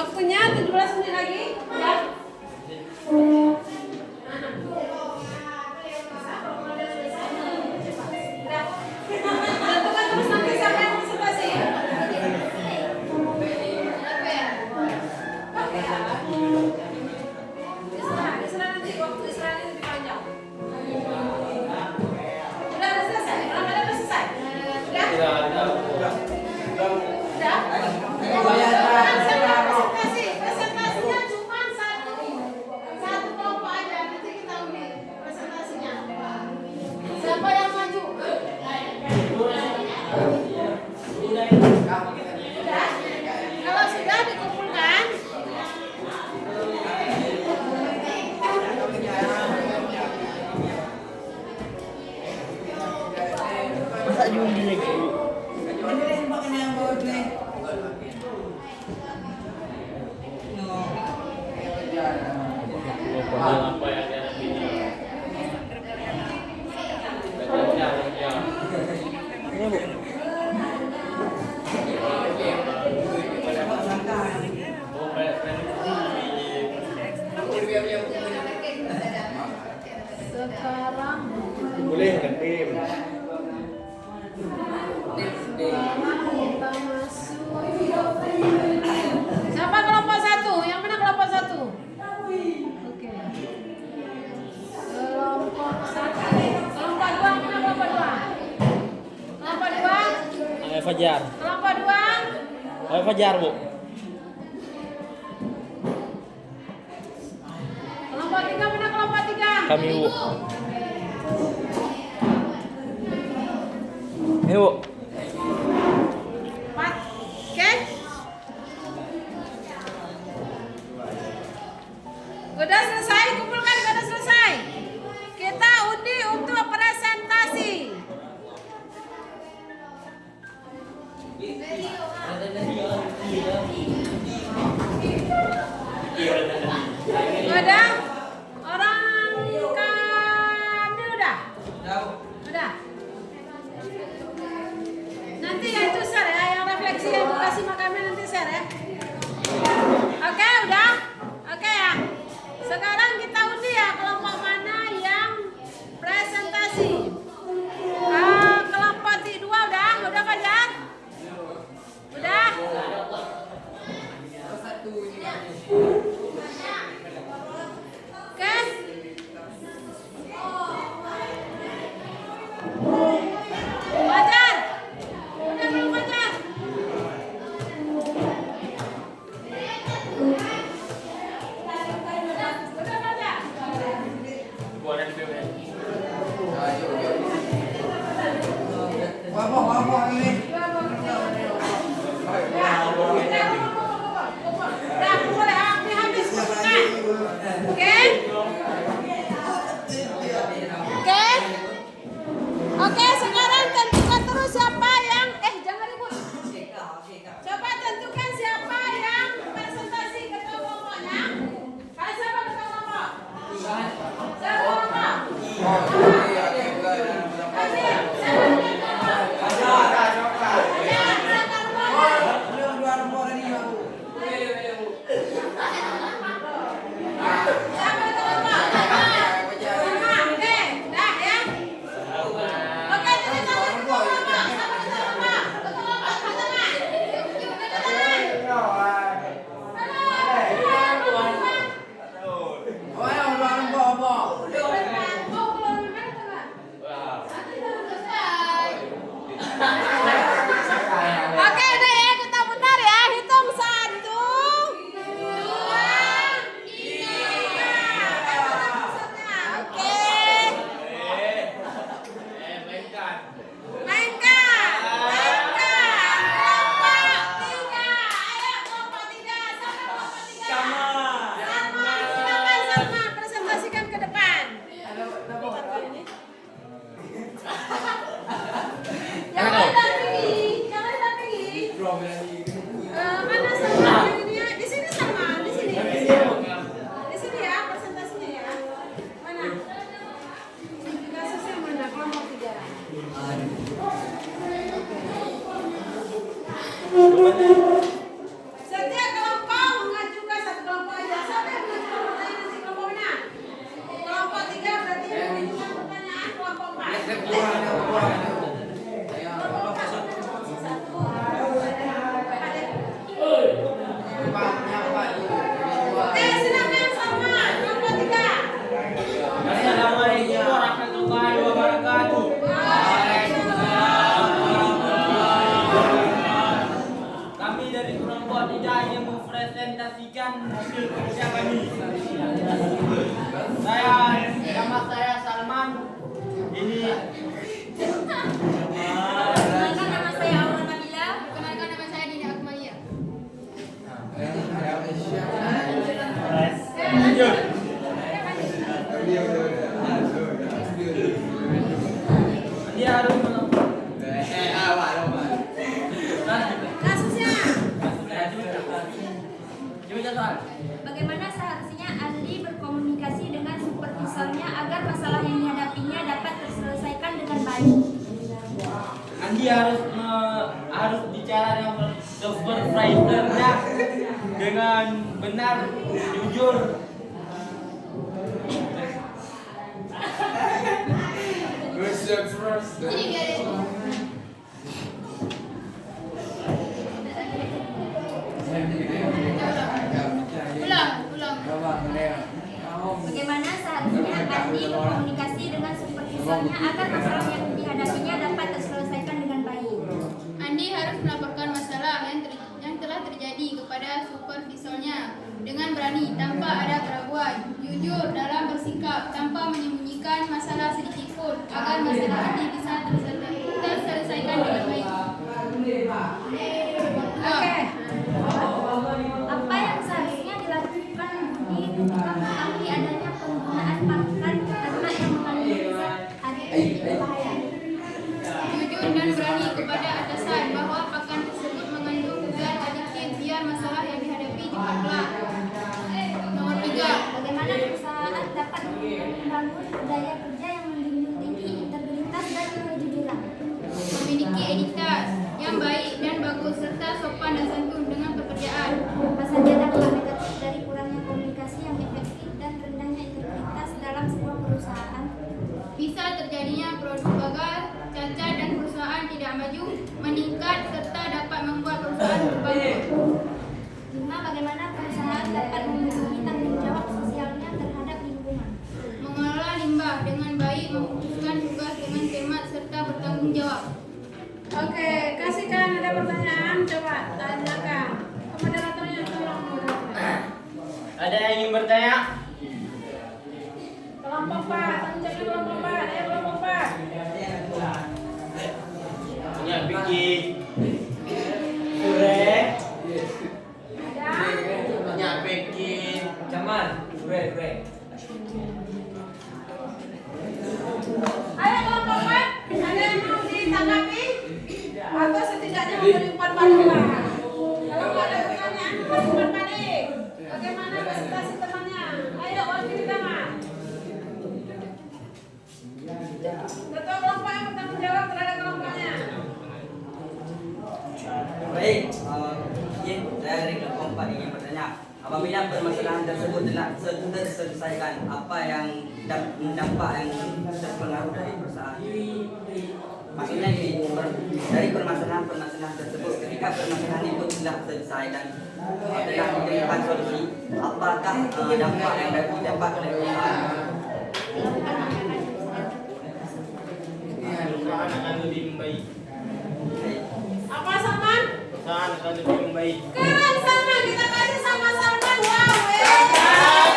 Waktunya 17 menit lagi. Ya. Tentukan terus nanti siapa yang presentasi. Istirahat nanti waktu istirahat lebih panjang. Udah selesai? Udah selesai? Udah? Presentasinya cuma satu kelompok aja. Nanti kita undi presentasinya. Siapa yang maju? Sudah? Kalau sudah dikumpulkan. Masa Yundi lagi? Apa yang dia nak video? Ini bu. Sekarang Boleh kan tim? kita masuk. Siapa kelompok satu? Yang mana kelompok satu? Oke. Kelompok satu. Kelompok dua mana kelompok dua? Kelompok dua? Ayo Fajar. Kelompok dua? Ayo Fajar bu. Kelompok tiga mana kelompok tiga? Kami bu. Ini bu. 4. Oke? Udah selesai? Kumpulkan udah selesai. Kita undi untuk presentasi. Udah? Orang Kamil udah? Udah? Nanti ya itu share ya, yang refleksi yang kasih makamnya nanti share ya. Oke, udah? Oke ya. Sekarang kita undi ya kelompok mana yang presentasi. Kelompok dua udah Fajar? Udah? Oke? Fajar? Udah belum Fajar? Udah Fajar? dari kelompok tidak yang mempresentasikan hasil kerja kami. Nama saya Salman. Ini Perkenalkan nama saya Aura Nabila. Perkenalkan nama saya Dina Akmalia. dia harus Kasusnya. Bagaimana seharusnya Andi berkomunikasi dengan supervisornya agar masalah yang dihadapinya dapat terselesaikan dengan baik? Andi harus bicara dengan supervisornya dengan benar, jujur. Jadi biar ulang. Bagaimana seharusnya Andi berkomunikasi dengan supervisornya agar masalah yang dihadapinya dapat terselesaikan dengan baik? Andi harus melaporkan masalah yang telah terjadi kepada supervisornya dengan berani, tanpa ada keraguan, jujur dalam bersikap, tanpa menyembunyikan masalah sedikit pun, agar masalah Andi bisa terselesaikan dengan baik. Oke. Apa yang seharusnya dilakukan Budi ketika mengetahui adanya penggunaan pakan ternak yang mengandung zat aditif berbahaya? Jujur dan berani kepada atasan bahwa pakan tersebut mengandung zat adiktif biar masalah yang dihadapi cepat kelar. Nomor 3. Bagaimana perusahaan dapat membangun budaya kerja yang menjunjung tinggi integritas dan kejujuran? Memiliki etikas yang baik dan bagus serta sopan dan santun dengan pekerjaan. Apa saja dampak negatif dari kurangnya komunikasi yang efektif dan rendahnya integritas dalam sebuah perusahaan? Bisa terjadinya produk gagal, cacat dan perusahaan tidak maju, meningkat serta dapat membuat perusahaan berbangkrut. 5. Bagaimana perusahaan dapat memenuhi tanggung jawab sosialnya terhadap lingkungan? Mengelola limbah dengan baik, memutuskan tugas dengan cermat serta bertanggung jawab. Oke, kasihkan ada pertanyaan, coba tanyakan. Moderatornya tolong moderatornya. Ada yang ingin bertanya? Kelompok 4, tanyakan kelompok 4, kelompok 4. Punya bikin Sure. Punya bikin Jaman. Sure. Ayo kelompok 4, ada yang mau ditanggapi? Atau setidaknya memberi umpan balik lah. Kalau nggak ada pertanyaan, beri umpan balik. Bagaimana presentasi temannya? Ayo, wakil tangan. Ketua kelompok yang bertanggung jawab terhadap kelompoknya. Baik, saya dari kelompok 4 ingin bertanya. Apabila permasalahan tersebut telah terselesaikan, apa yang dampak yang terpengaruh dari perusahaan? Maksudnya ini dari permasalahan tersebut, ketika permasalahan itu sudah selesai dan telah ditemukan solusi, apakah dampak yang didapat oleh perusahaan? Perusahaan akan lebih membaik. Apa Salman? Perusahaan akan lebih membaik. Keren Salman, kita kasih sama Salman. Wow,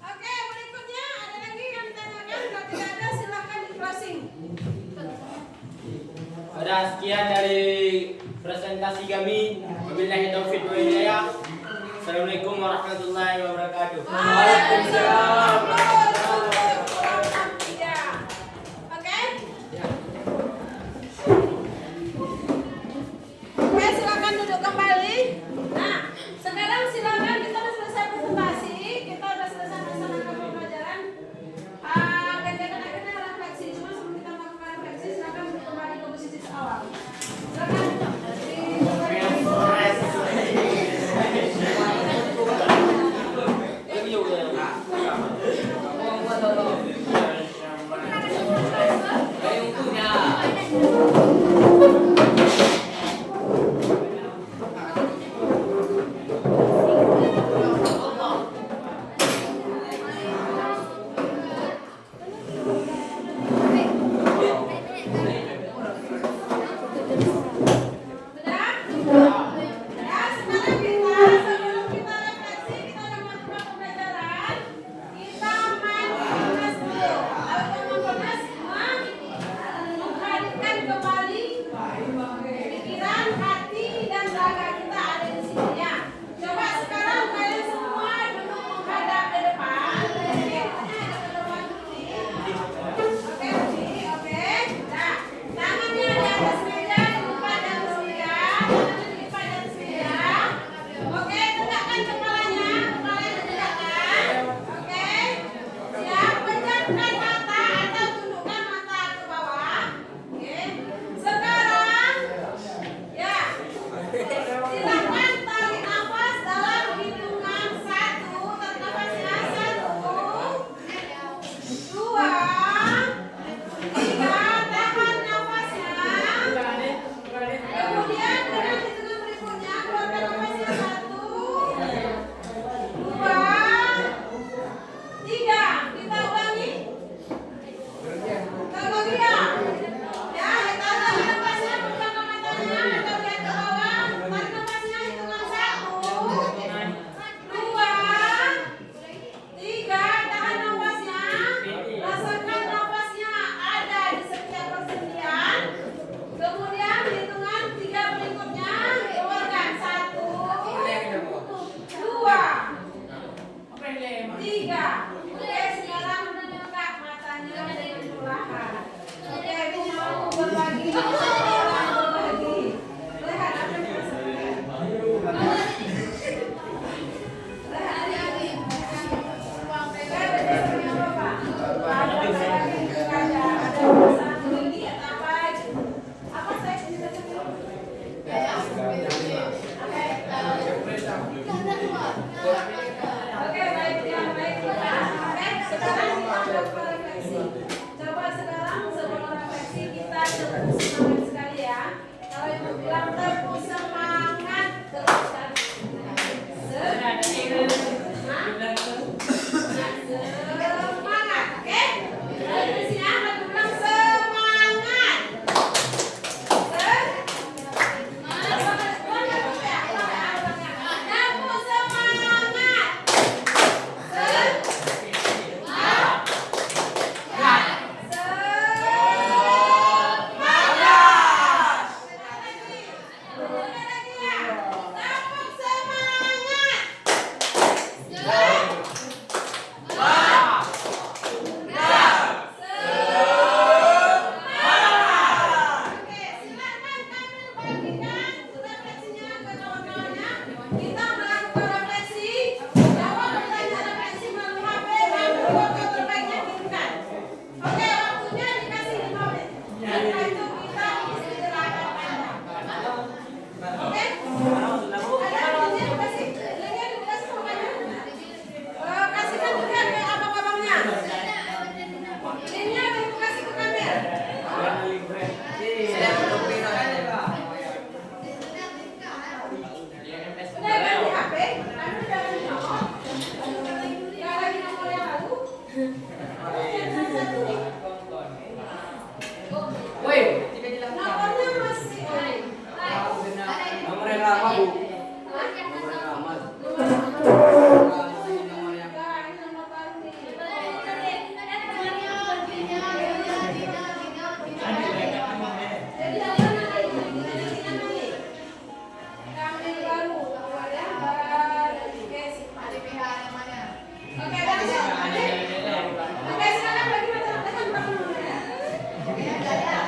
Oke, berikutnya ada lagi yang ditanyakan. Kalau tidak ada silakan di closing. Ada sekian dari presentasi kami. Wabillahi taufiq wal hidayah. Assalamualaikum warahmatullahi wabarakatuh. Waalaikumsalam. Oke, silakan duduk kembali. Nah, sekarang silakan kita sudah selesai presentasi, kita sudah selesai melaksanakan pembelajaran. Kegiatan akhirnya refleksi. Cuma sebelum kita melakukan refleksi, silakan duduk kembali ke posisi awal. Silakan lama bu. Hah? Nomor yang lama. Nomor yang Enggak, ini nomor baru nih. Jadi mana nih? Kami baru, keluar ya. Oke, simpan di pihak yang mana? Oke, langsung. Oke, sekarang bagi macam-macam berapa ya? Oke, ada ya.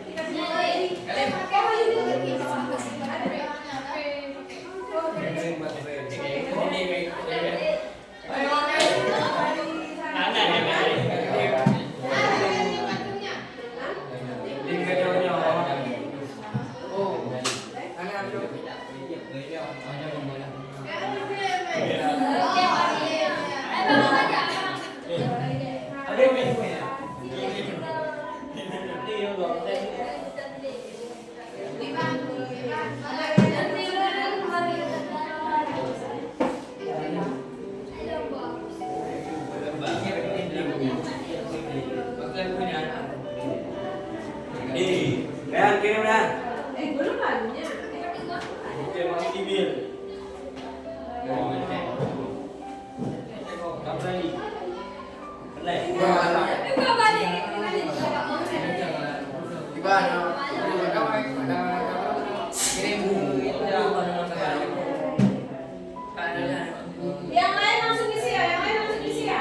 Dikasih ini. Pakai baju ini. Ada ya? Kirim dah. Belum lagunya. Yang lain langsung isi ya, yang lain langsung isi ya.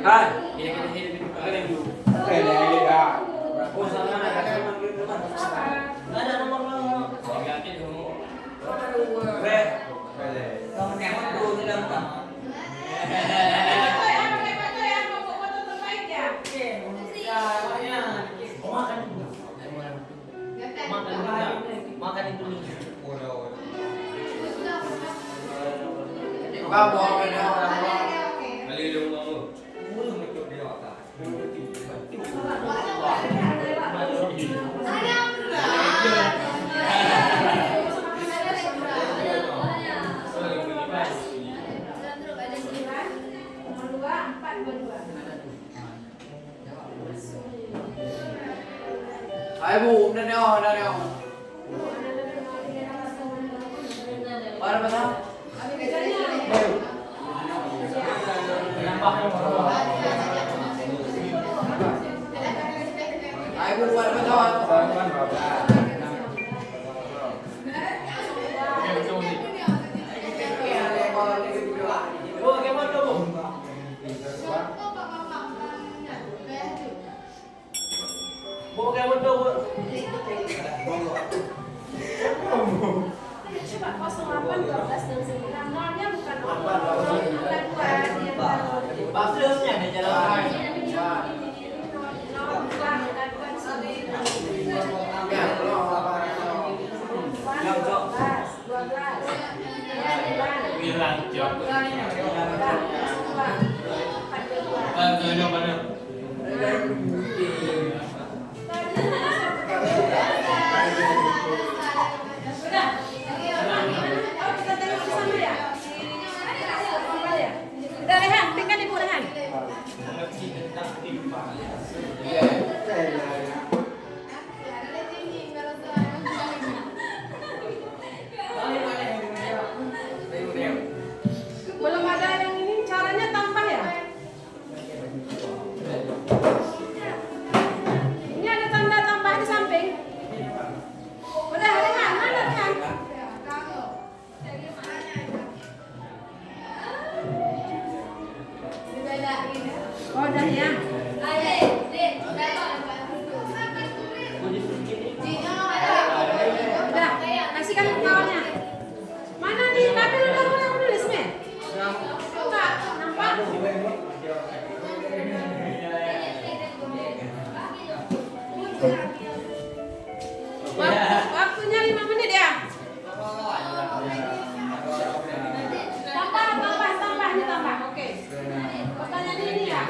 Kan? Ada nomor makan itu Ayo bu, udah neo. Para mana? Ayo bu, para mana? Coba 08 12 dan 9 nolnya bukan 0, bukan 2. Maksudnya ada jalan. Udah Rehan, berikan ibu Rehan. Belum ada yang ini, caranya tambah ya? Ini ada tanda tambah di samping. Udah Rehan, mana Rehan? Oh, udah ya. Udah, kasihkan ke kawannya. Mana nih? Tapi udah mulai menulis nih. Enggak, nampak? Waktunya 5 menit ya. Tambah, ini tambah. Oke. Pertanyaan ini ya.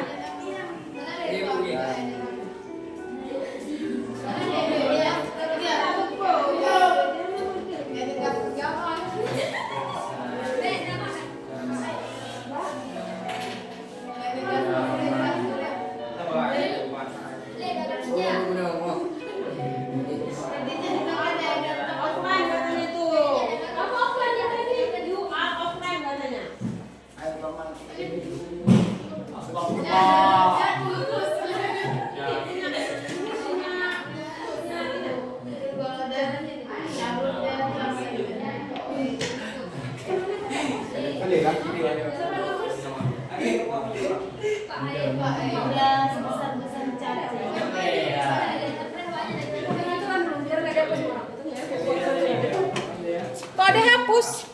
Terus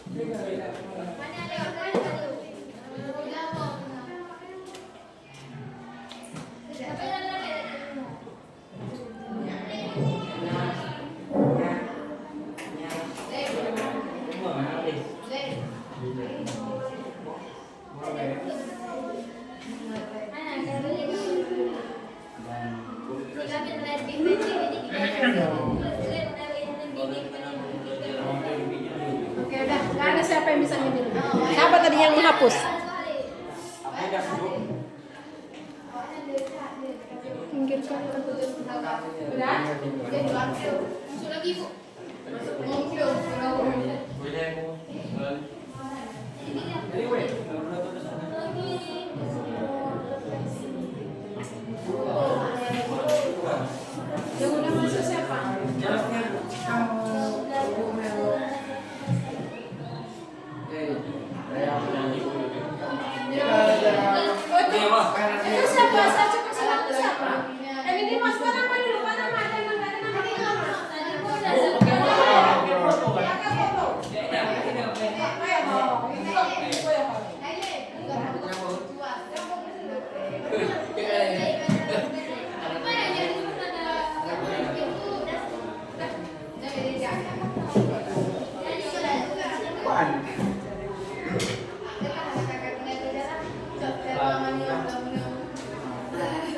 oke udah, nggak ada siapa yang bisa nyindir. Siapa tadi yang menghapus? Pinggirkan. Udah? Masuk lagi, Bu. Masuk. Yang udah masuk siapa? Itu siapa? Saya cukup salah itu siapa? Ini masukkan nama dulu, mana nama? Ada yang nggak ada nama? Pakai foto.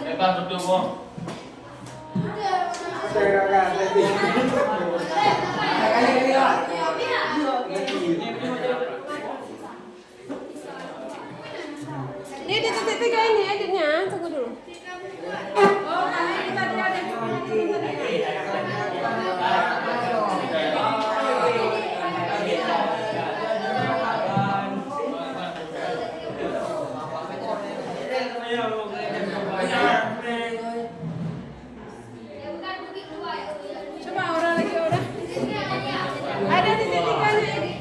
Bebas berdua mo. Ini di titik 3 ini editnya, tunggu dulu. Oh, karena ini tadi ada yang coba orang lagi orang. Ada di titik 3 ini editnya.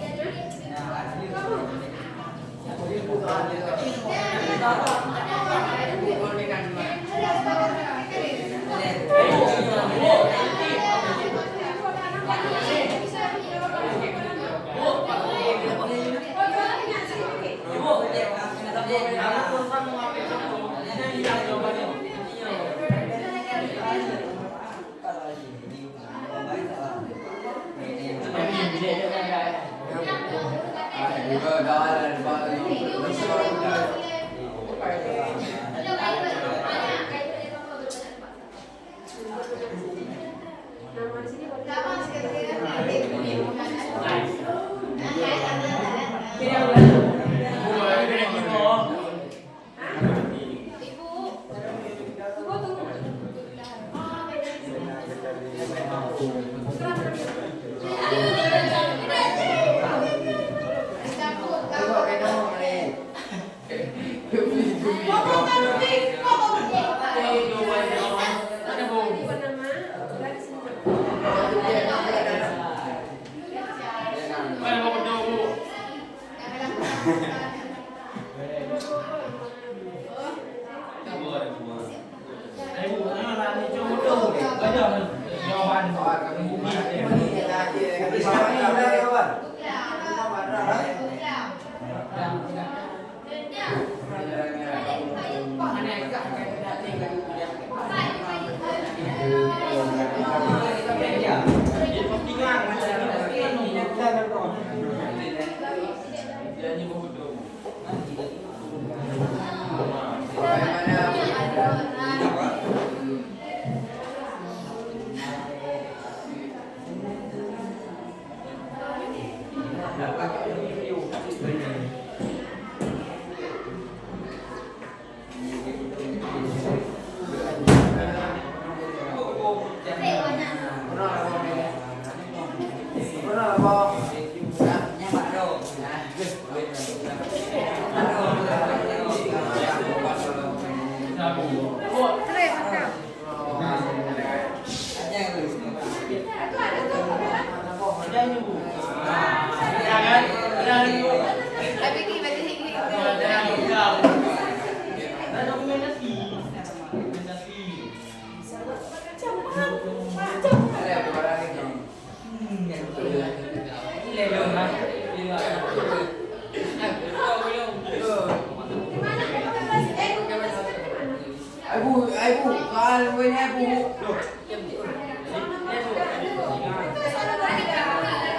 Ay bu, mahal mo niya bu.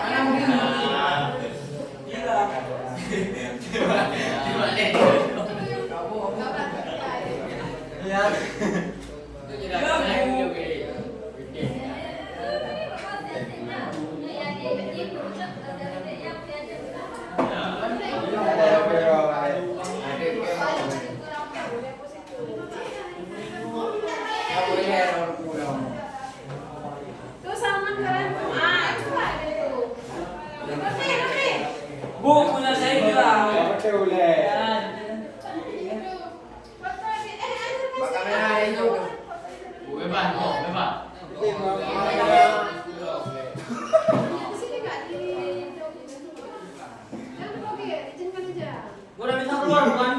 Anak mo din. Tuh Salman keren tuh. Ah, itu lah itu. Oke. Bu, punya saya bilang. Baka may nahin yung Bebas, oh, bebas. Sini Kak di. Oke, izinkan aja. Gua udah bisa keluar bukan?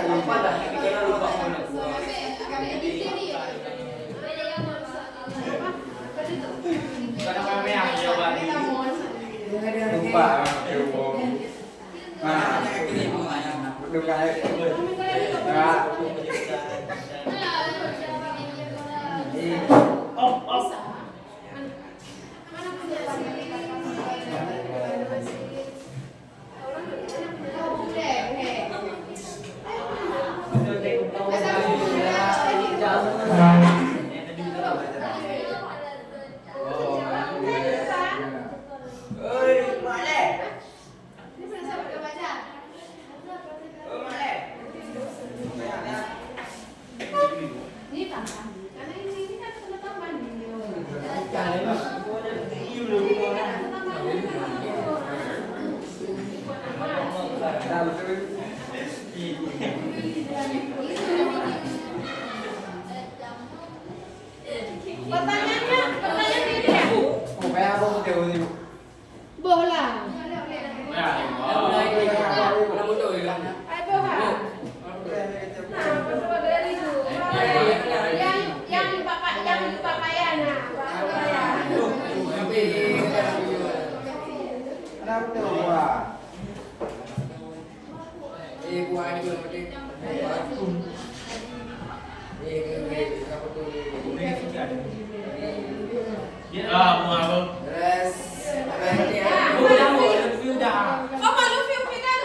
apa dah? Kita lupa. Kadang kami yang jawab. Lupa. Nah, udah kayak. Nah, Ini tambah. Karena ini kan sudah tambah Pertanyaannya ini ya. kaya ako mo tayo ni. Bola. Ya, Ay, bola. Nah, betul dari itu. Yang papaya nah, papaya. Ano ko tayo mo ah? Buhay ko naman ah, bunga apa? Terus, Oh, malu film kan?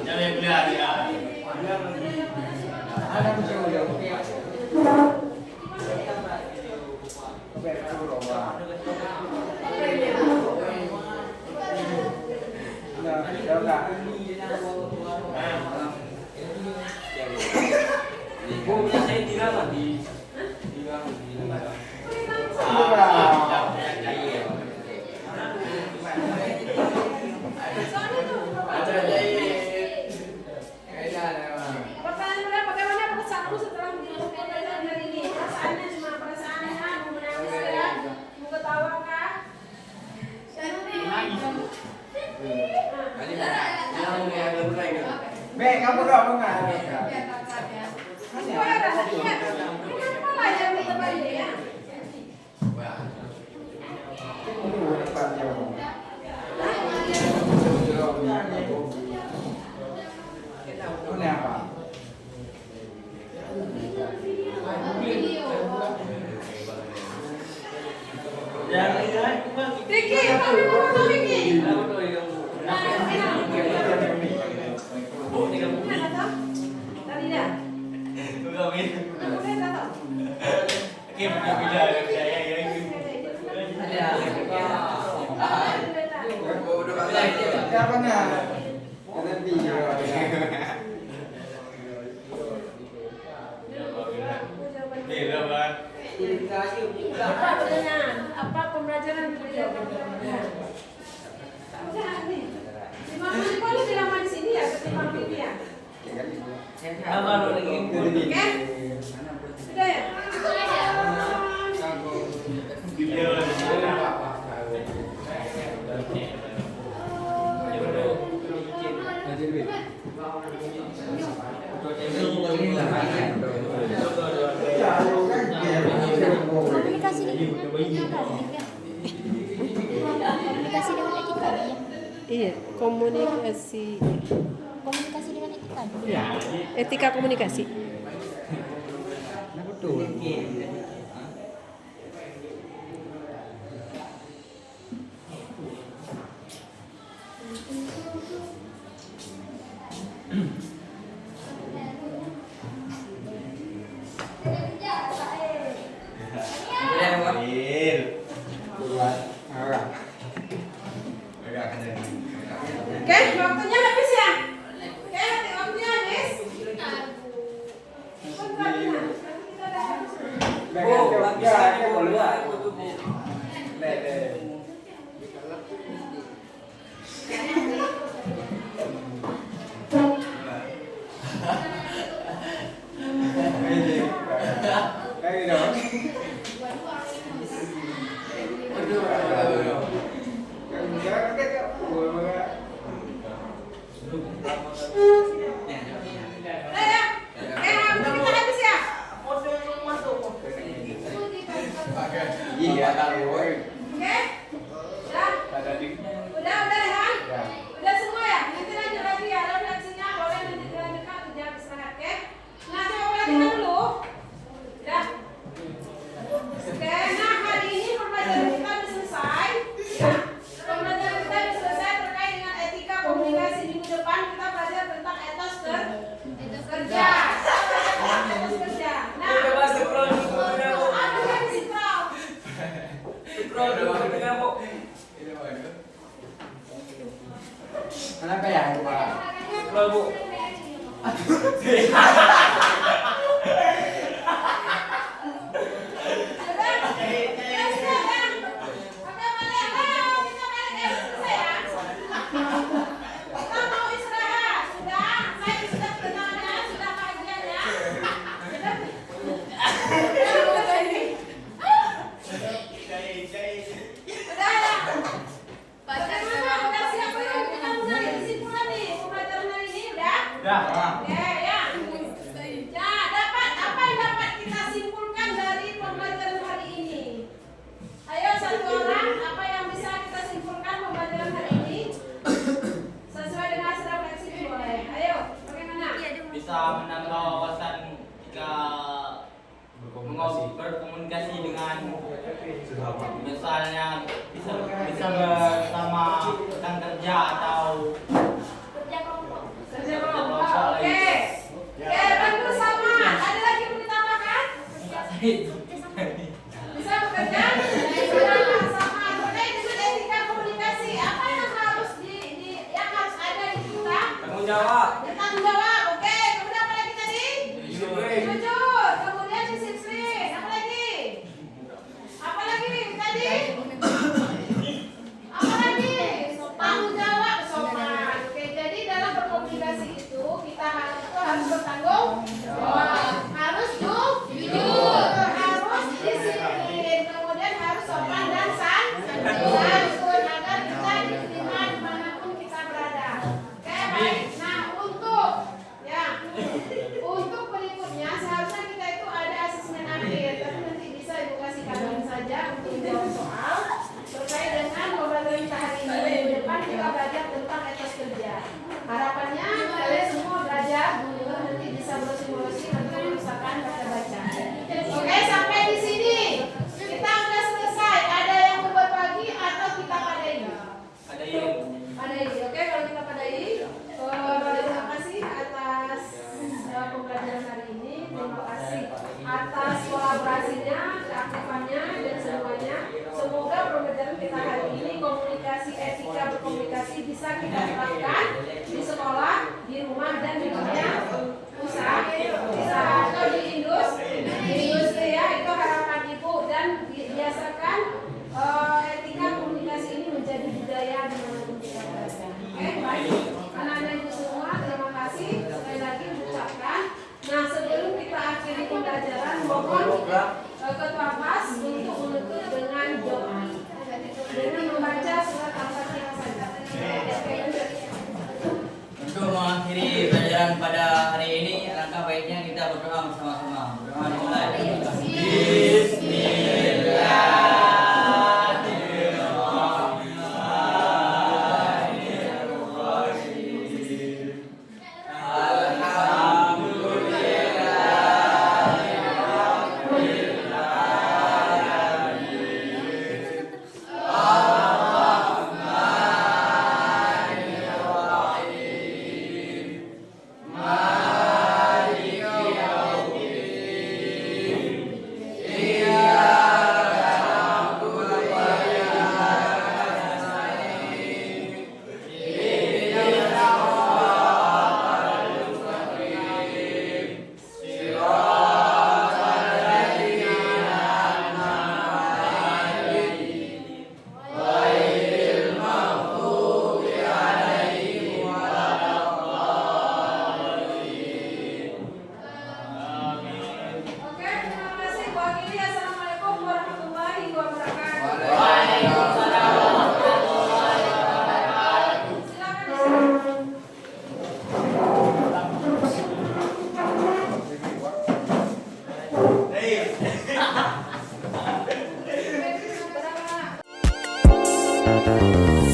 Jadi beliau dia. ano ko siya ulit? Bu, punya saya tiga lah. Ada jahit. Kailan naman. Pertanyaan kedua, bagaimana perasaanmu setelah menjelaskan pelajaran hari ini? Perasaannya cuma perasaannya, mau menangis ya, mau ketawa kah? Be, kamu dong enggak? Suara, kenapa lah yang terbalik ya? Ini apa? Vicky, kamu mau Vicky? Tadi dah. Kemudian dah tahu. Kim, dia bilang saya ya. Ada. Komunikasi dengan etika. Komunikasi dengan etika ya. Iya, komunikasi. Komunikasi dengan etika. Ya, etika komunikasi. Nah, betul. Oke, waktunya habis ya. Oke, waktunya habis. Iya, tahu. Oke? Udah ya? Udah semua ya? Nanti lanjut lagi ya. Refleksinya boleh nanti dilanjutkan ke jam istirahat, oke? Nah, coba perhatikan dulu. Udah? Oke, nah hari ini pembelajaran kita sudah selesai. Ya. Pembelajaran kita sudah selesai terkait dengan etika komunikasi. Minggu depan kita belajar tentang etos kerja. Etos kerja. Nah, apa yang disikrow? Kenapa ya, Pak? Oke ya. Nah, apa yang dapat kita simpulkan dari pembelajaran hari ini? Ayo satu orang, apa yang bisa kita simpulkan pembelajaran hari ini? Sesuai dengan hasil refleksi boleh. Ayo, bagaimana? Bisa menambah wawasan jika berkomunikasi dengan misalnya bisa bersama rekan kerja atau Kerja kelompok. Kerja kelompok. Oke. Oke, bantu sama. Ada lagi yang ditambahkan? Bisa bekerja? Sama. Terkait dengan etika komunikasi, apa yang harus yang harus ada di kita? Tanggung jawab. Tanggung jawab. Oke. Kemudian apa lagi tadi? Jujur. Kemudian disiplin. Apa lagi? Apa lagi tadi? Apa lagi? Tanggung jawab, sopan. Oke, jadi dalam berkomunikasi itu kita harus bertanggung jawab, harus jujur, harus disiplin, kemudian harus sopan dan santun agar kita diterima dimanapun kita berada. Oke, baik. Nah, untuk berikutnya seharusnya kita itu ada asesmen akhir, tapi nanti bisa Ibu kasih kalian saja untuk menjawab soal terkait dengan pembelajaran kita hari ini. Minggu depan kita belajar tentang etos kerja. Harapannya kalian semua belajar, nanti bisa bersimulasi Dan pada hari ini alangkah baiknya kita berdoa bersama-sama. Berdoa dimulai. Oke, terima kasih Bu Agili. Assalamualaikum warahmatullahi wabarakatuh. Silakan.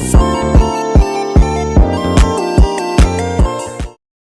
Thank